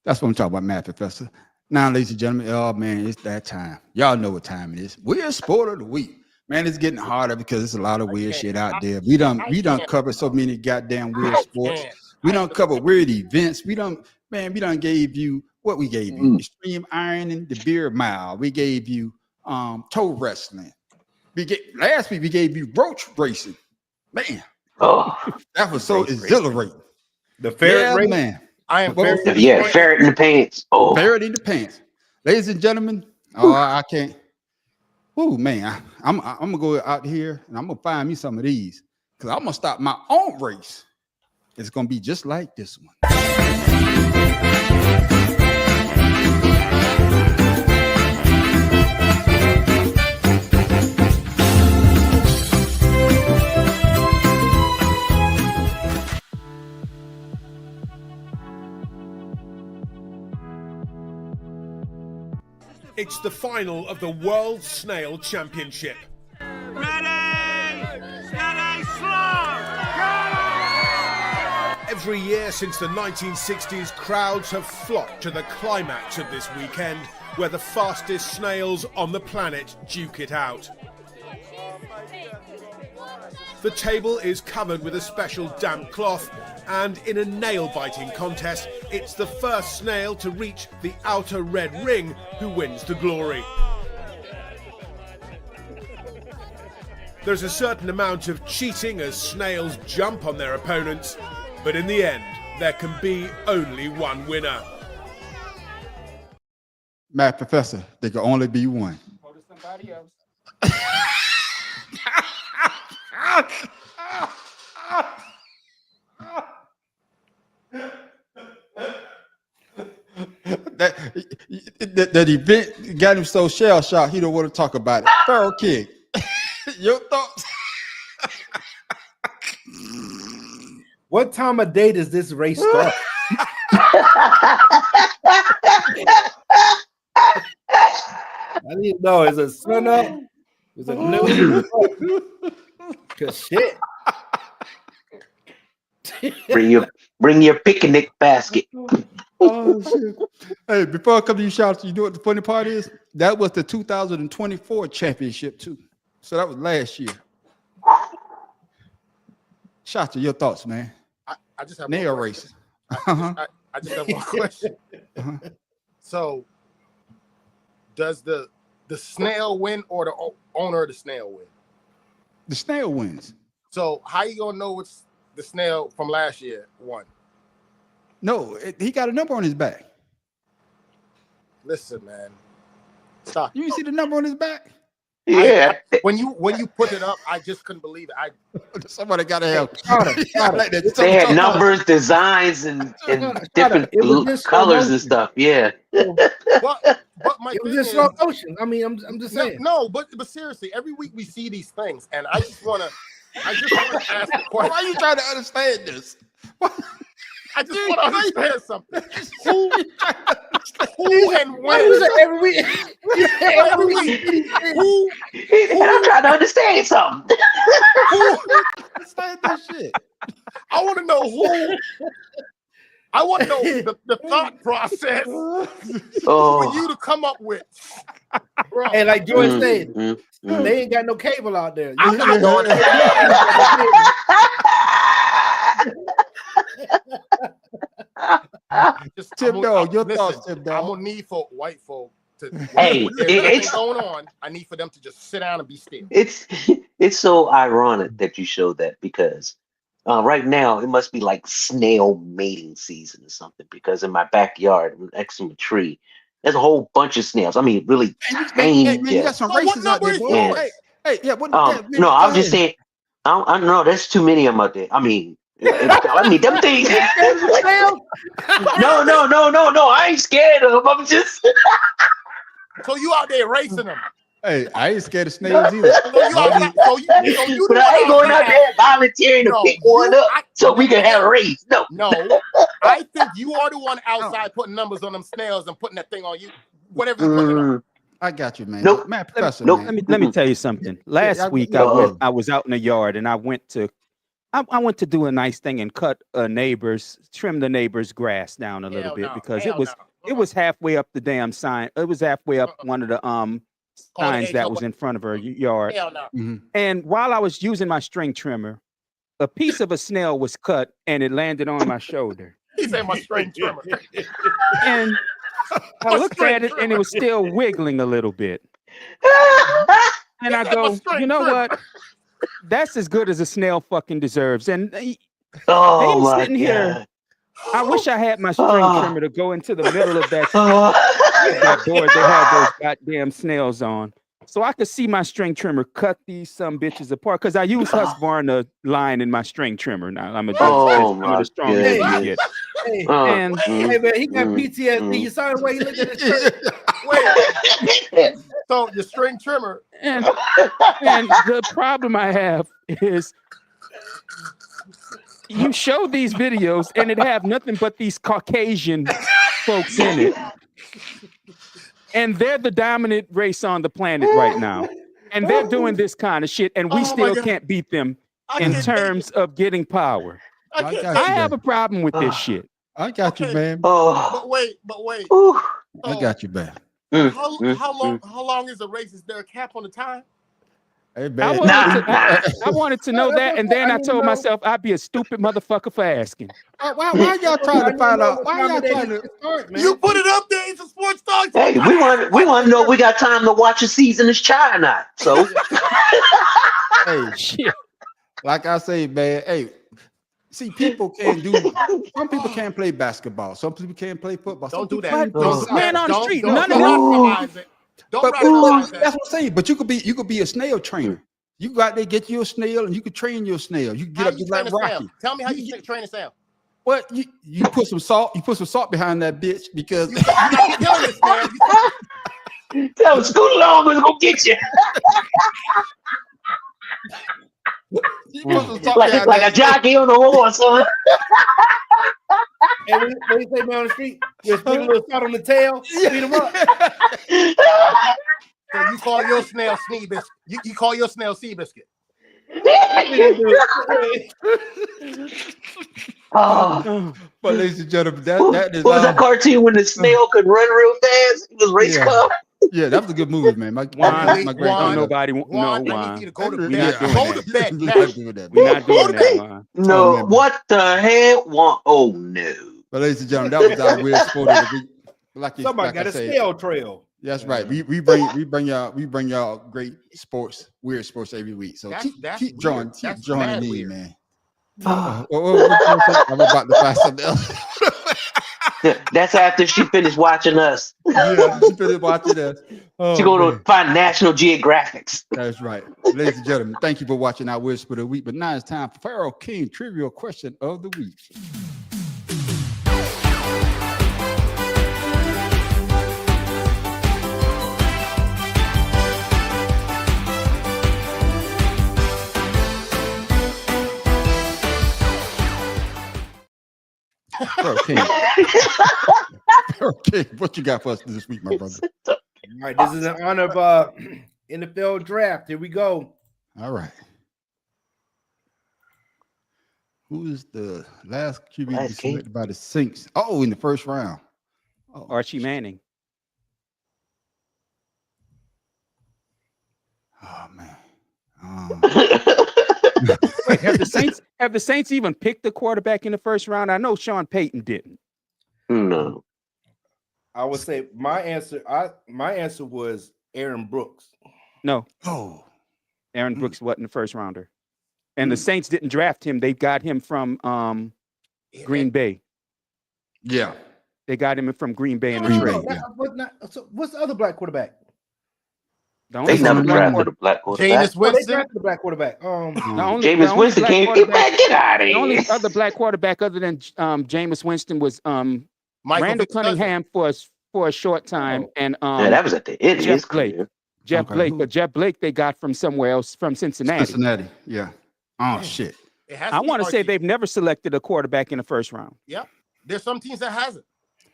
That's what I'm talking about, Math Professor. Now, ladies and gentlemen, oh man, it's that time. Y'all know what time it is. We're Sport of the Week. Man, it's getting harder because there's a lot of weird shit out there. We done covered so many goddamn weird sports. We done covered weird events. We done gave you what we gave you. Extreme ironing, the beer mile. We gave you toe wrestling. Last week we gave you roach racing. Man, that was so exhilarating. The ferret race, man. Ferret in the pants. Ferret in the pants. Ladies and gentlemen, I can't. Oh man, I'm gonna go out here and I'm gonna find me some of these because I'm gonna start my own race. It's gonna be just like this one. It's the final of the World Snail Championship. Every year since the 1960s, crowds have flocked to the climax of this weekend, where the fastest snails on the planet duke it out. The table is covered with a special damp cloth, and in a nail-biting contest, it's the first snail to reach the outer red ring who wins the glory. There's a certain amount of cheating as snails jump on their opponents, but in the end, there can be only one winner. Math Professor, there can only be one. Go to somebody else. That event got him so shell shocked he don't want to talk about it. Feral King, your thoughts? What time of day does this race start? I need to know, is it sun up? Is it noon? Cause shit. Bring your picnic basket. Oh shit! Hey, before I come to you, shout, you know what the funny part is? That was the 2024 championship too. So that was last year. Shout to your thoughts, man. I just have nail one race. I just have one question. So, does the snail win or the owner of the snail win? The snail wins. So how you gonna know which the snail from last year won? No, he got a number on his back. Listen, man, stop. You see the number on his back? Yeah. When you put it up, I just couldn't believe it. Somebody got to have. They had numbers, designs, and different colors and stuff. Yeah. But my it was thing just slow is- motion. I mean, I'm just saying. No, but seriously, every week we see these things, and I just want to ask the question. Why are you trying to understand this? I just want to understand something. Who and Why is when? it every week? Every week. Who? And I'm trying to understand something. Understand that shit. I want to know who. I want to know the thought process for you to come up with. Bro. And like George said, Mm-hmm. they ain't got no cable out there. I'm not going Tim Dog, your thoughts, Tim Dog. I'm gonna need for white folk to. Hey, if it's going on. I need for them to just sit down and be still. It's so ironic that you showed that because right now it must be like snail mating season or something because in my backyard next to a tree there's a whole bunch of snails. I mean, really tiny. Hey, man, you got some races out there, boy. Yeah. Hey, yeah. What? No, I was just saying. I don't know. There's too many of them out there. I mean, them things. No. I ain't scared of them. I'm just. So you out there racing them? Hey, I ain't scared of snails either. So you But I ain't going out there volunteering to pick one up so we can have a race. No. I think you are the one outside putting numbers on them snails and putting that thing on you. Whatever you put it on. I got you, man. Nope. Man, Professor, Nope. man. Let me tell you something. Last week I was out in the yard and I went to do a nice thing and trim the neighbor's grass down a little bit because it was halfway up the damn sign. It was halfway up one of the signs that was in front of her yard. Hell no. Mm-hmm. And while I was using my string trimmer, a piece of a snail was cut and it landed on my shoulder. He said my string trimmer. And I looked at it and it was still wiggling a little bit. And I go, you know what? That's as good as a snail fucking deserves. And he's sitting here. I wish I had my string trimmer to go into the middle of that board that had those goddamn snails on. So I could see my string trimmer cut these some bitches apart because I use Husqvarna line in my string trimmer now. I'm the strongest you get. Hey, And hey man, he got PTSD. You saw the way he looked at his shirt. Wait. So your string trimmer. And the problem I have is you show these videos and it have nothing but these Caucasian folks in it. And they're the dominant race on the planet right now. And they're doing this kind of shit. And we still can't beat them in terms of getting power. I have a problem with this shit. I got you, man. But wait. I got you, man. How long is the race? Is there a cap on the time? Hey, I wanted to know that, and then I told myself I'd be a stupid motherfucker for asking. Why y'all trying to find out? Why y'all trying to start, man? You put it up there. It's a sports talk. Hey, we want to know if we got time to watch a season of China or not. So, hey, shit. Like I say, man. Hey, see, some people can't play basketball. Some people can't play football. Don't do that. Man on the street, none of them. That's what I'm saying. But you could be a snail trainer. You go out there, get you a snail, and you could train your snail. You can get up just like Rocky. Tell me how you train a snail. What you put some salt? You put some salt behind that bitch because tell Scoot along, we're gonna get you. like a jockey on the horse, huh? And when you say man on the street, you put a little salt on the tail, beat him up. So you call your snail Sea Biscuit. You call your snail Sea Biscuit. Oh, But ladies and gentlemen, what that is was that cartoon when the snail could run real fast? It was race car. Yeah, that was a good movie, man. My Juan, great don't nobody no Juan, I Juan. need you to go to We're bed. not doing Go that. to bed We're now. not doing that. We're not Go doing to that, bed. Juan. No, man. what the hell? Oh no. But ladies and gentlemen, that was our weird sport of the week. Somebody like got I a said, snail trail. that's right. We bring y'all great sports, weird sports every week. So That's keep weird. joining That's in, mad man. weird. What I'm about to find something else. That's after she finished watching us. Yeah, she finished watching us. She going to find National Geographics. That's right. Ladies and gentlemen, thank you for watching our Weird Sport of the Week. But now it's time for Pharaoh King Trivial Question of the Week. Pharaoh King. Pharaoh King, what you got for us this week, my brother? All right, this is in honor of NFL draft. Here we go. All right. Who is the last QB to be selected by the Saints? Oh, in the first round. Oh, Archie Manning. Oh man. Wait, have the Saints even picked the quarterback in the first round? I know Sean Payton didn't. No. I would say my answer was Aaron Brooks. No. Oh. Aaron Brooks wasn't the first rounder. And the Saints didn't draft him. They got him from Green Bay. Yeah. They got him from Green Bay in the trade. What's the other black quarterback? They never drafted a black quarterback. Jameis Winston. They drafted the black quarterback. Jameis Winston came. Get out of here. The only other black quarterback other than Jameis Winston was Randall Cunningham for a short time, and yeah, that was at the end of his career. Jeff Blake, but Jeff Blake they got from somewhere else, from Cincinnati. Cincinnati, yeah. Oh shit. I want to say they've never selected a quarterback in the first round. Yep. There's some teams that hasn't.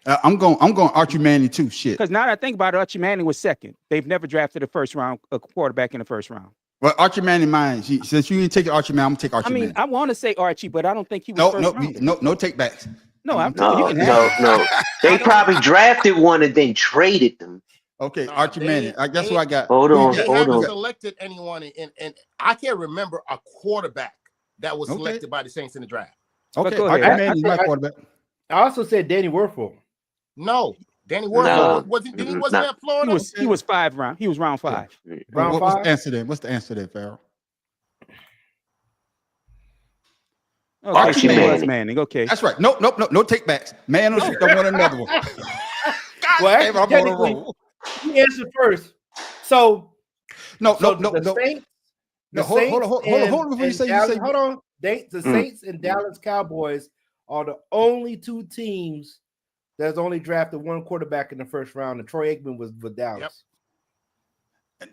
I'm going Archie Manning too. Shit. Because now that I think about it, Archie Manning was second. They've never drafted a quarterback in the first round. Well, Archie Manning, mine. Since you didn't take Archie Manning, I'm gonna take Archie Manning. I want to say Archie, but I don't think he was no take backs. No, no. They probably drafted one and then traded them. Okay, Archie Manning. That's what I got. Hold on. They haven't selected anyone, and I can't remember a quarterback that was selected by the Saints in the draft. Okay, Archie Manning is my quarterback. I also said Danny Werfel. No, Danny Werfel wasn't at Florida. He was 5 round. He was round 5. Round 5. What's the answer then? What's the answer there, Pharaoh? Okay, Archie Manning. Okay, that's right. No take backs. Man, don't want another one. Well, technically, you answered first. So no. Saints, hold on. Before you say, hold on. The Saints and Dallas Cowboys are the only two teams that's only drafted one quarterback in the first round, and Troy Aikman was with Dallas.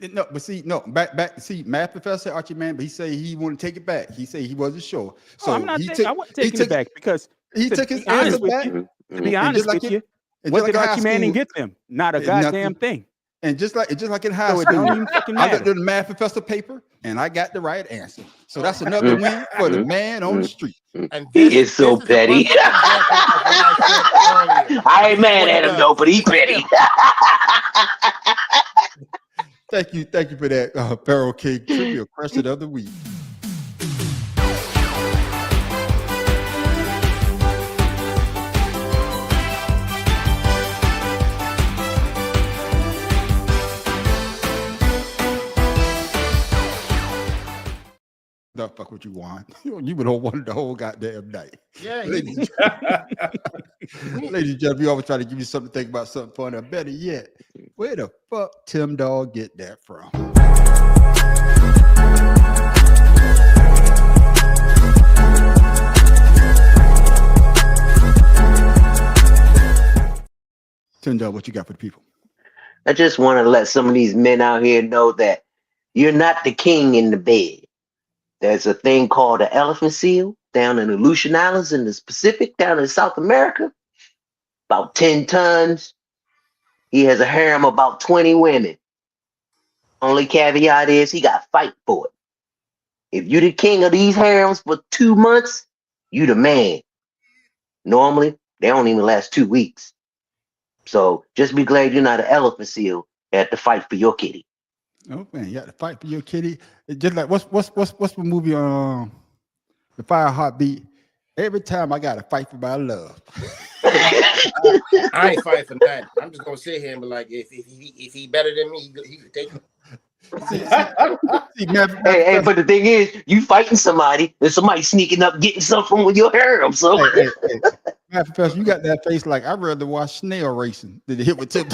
Yep. No, but see, back. See, math professor Archie Manning, but he said he wanted to take it back. He said he wasn't sure. So I'm not I wasn't taking it back because he took his answer back. To be honest with you, what did Archie Manning get them? Not a goddamn thing. And just like in high school, I got the math professor paper and I got the right answer. So that's another win for the man on the street. And he is so petty. I ain't mad at him though, but he's petty. Thank you for that, Pharaoh King Trivia Question of the Week. The fuck what you want? You would have won the whole goddamn night. Yeah. Ladies and gentlemen, we always try to give you something to think about, something fun, or better yet, where the fuck Tim Dog get that from? Tim Dog, what you got for the people? I just want to let some of these men out here know that you're not the king in the bed. There's a thing called an elephant seal down in the Aleutian Islands in the Pacific, down in South America, about 10 tons. He has a harem of about 20 women. Only caveat is he got to fight for it. If you the king of these harems for 2 months, you the man. Normally, they don't even last 2 weeks. So just be glad you're not an elephant seal at the fight for your kitty. Oh man, you got to fight for your kitty. It's just like what's the movie The Fire Heartbeat? Every time I got to fight for my love. I ain't fighting for that. I'm just gonna sit here and be like, if he better than me, he could take it. Hey, but the thing is, you fighting somebody, and somebody sneaking up getting something with your harem. So, hey, Professor, you got that face like I'd rather watch snail racing than to hit with tip.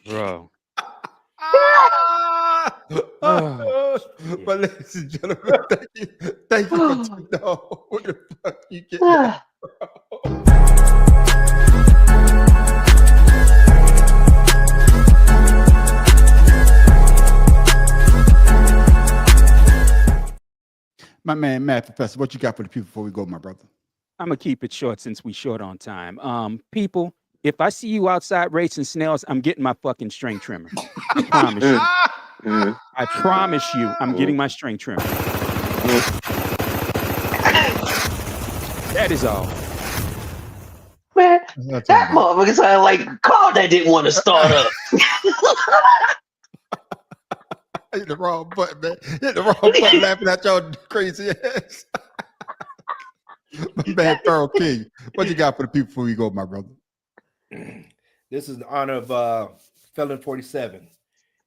Bro. But ladies and gentlemen, thank you for tuning on. What the fuck you get? My man, Matt Professor, what you got for the people before we go, my brother? I'm gonna keep it short since we short on time. People, if I see you outside racing snails, I'm getting my fucking string trimmer. I promise you. I promise you, I'm getting my string trimmer. That is all. Man, that motherfucker sounded like a car that didn't want to start up. Hit the wrong button, man. Hit the wrong button, laughing at y'all crazy ass. My man, Pharaoh King, what you got for the people before we go, my brother? This is in honor of Felon 47.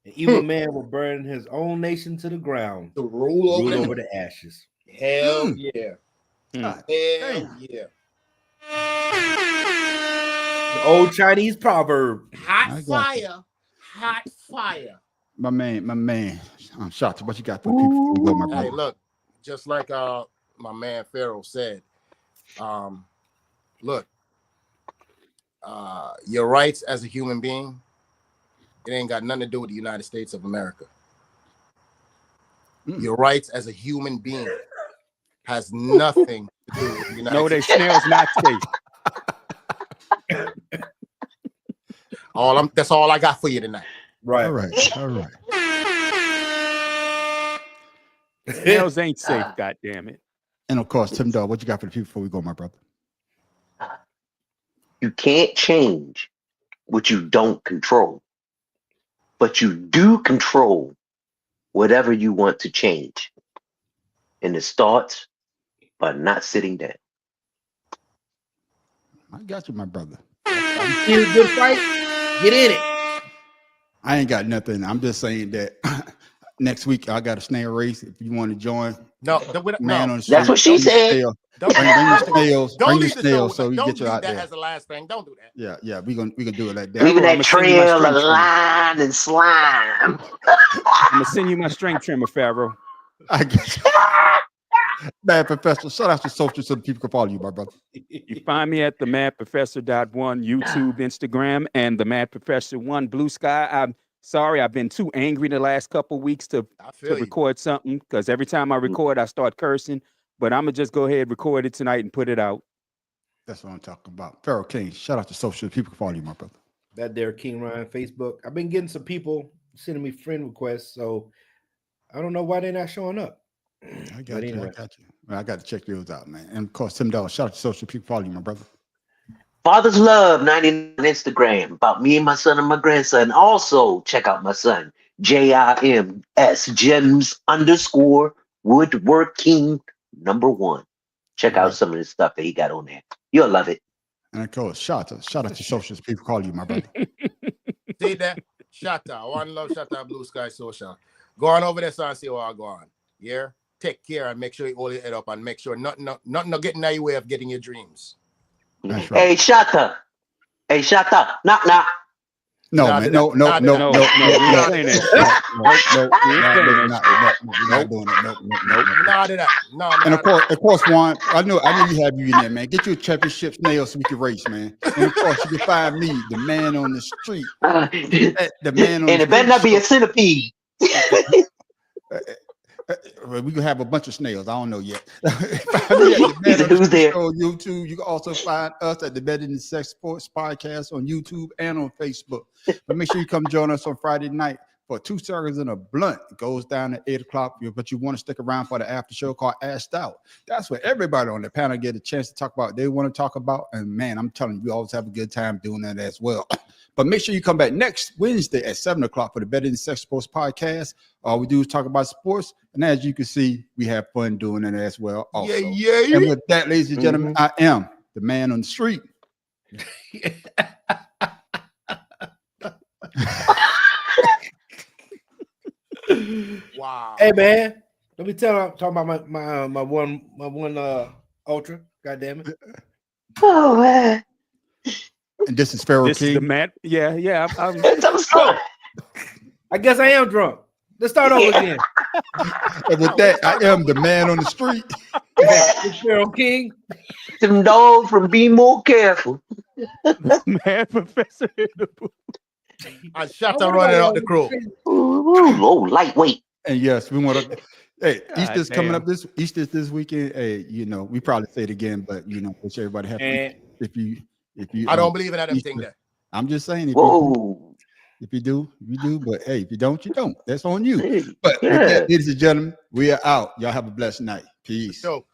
An evil man will burn his own nation to the ground to rule over the ashes. Hell yeah. Hell yeah. The old Chinese proverb. Hot fire. My man. Shot, what you got for the people before we go, my brother? Hey, look, just like my man Pharaoh said, look, your rights as a human being, it ain't got nothing to do with the United States of America. Your rights as a human being has nothing to do with the United No, they States. snails not safe. That's all I got for you tonight. Right. All right. Snails ain't safe, God damn it. And of course, Tim Dog, what you got for the people before we go, my brother? You can't change what you don't control, but you do control whatever you want to change. And it starts by not sitting down. I got you, my brother. You see a good fight? Get in it. I ain't got nothing. I'm just saying that next week I got a snail race. If you want to join, on the street, that's what she said. Bring the snails. Don't Bring the leave the snails show. so we Don't get you do out that there. as the last thing. Don't do that. Yeah, we gonna do it like that. Leaving that I'ma send you my trail string of trimmer. line and slime. I'm gonna send you my string trimmer, Pharaoh. I guess. Mad Professor, shout out to social so the people can follow you, my brother. You find me at the madprofessor.1 YouTube, Instagram, and the Mad Professor 1 Blue Sky. I'm sorry, I've been too angry the last couple weeks to record something because every time I record, I start cursing. But I'm gonna just go ahead and record it tonight and put it out. That's what I'm talking about. Pharaoh King, shout out to social so the people can follow you, my brother. That there, King Ryan Facebook. I've been getting some people sending me friend requests, so I don't know why they're not showing up. I got you. Well, I got to check yours out, man. And of course, Tim Dawes, shout out to social people follow you, my brother. Father's Love 99 on Instagram about me and my son and my grandson. Also, check out my son, JIMS, Gems_ Woodworking #1. Check out some of the stuff that he got on there. You'll love it. And of course, shout out to social people call you, my brother. See that? Shout out. One love, shout out Blue Sky Social. Go on over there, son, and see what I go on. Yeah? Take care and make sure you hold your head up and make sure nothing getting in your way of getting your dreams. That's right. Hey, Shatta. Knock, knock. No, man. No. We're not doing it. No, and of course, Juan, I know you have you in there, man. Get you a championship snail so we can race, man. And of course, you can find me, the man on the street. The man on and it better not be a centipede. We can have a bunch of snails. I don't know yet. Who's there? On YouTube. You can also find us at the Betting and Sex Sports Podcast on YouTube and on Facebook. But make sure you come join us on Friday night for 2 Circles and a Blunt. It goes down at 8 o'clock. But you want to stick around for the after show called Asked Out. That's where everybody on the panel get a chance to talk about what they want to talk about. And man, I'm telling you, we always have a good time doing that as well. But make sure you come back next Wednesday at 7 o'clock for the Betting and Sex Sports Podcast. All we do is talk about sports. And as you can see, we have fun doing it as well. Also. Yeah. And with that, ladies and gentlemen, I am the man on the street. Wow. Hey man, let me talk about my one ultra. God damn it. Oh man. And this is Pharaoh This King. is the man. Yeah. I guess I am drunk. Let's start over again. And with that, I am the man on the street. It's Pharaoh King. Them dogs from Be More Careful. Man, Professor. I shot her running out the crew. Oh, lightweight. And yes, we want to. Hey, Easter's coming damn. up Easter's this weekend. Hey, we probably say it again, but wish everybody happy. If you I don't believe in that thing there. I'm just saying if you do, you do. But hey, if you don't, you don't. That's on you. But with that, ladies and gentlemen, we are out. Y'all have a blessed night. Peace. So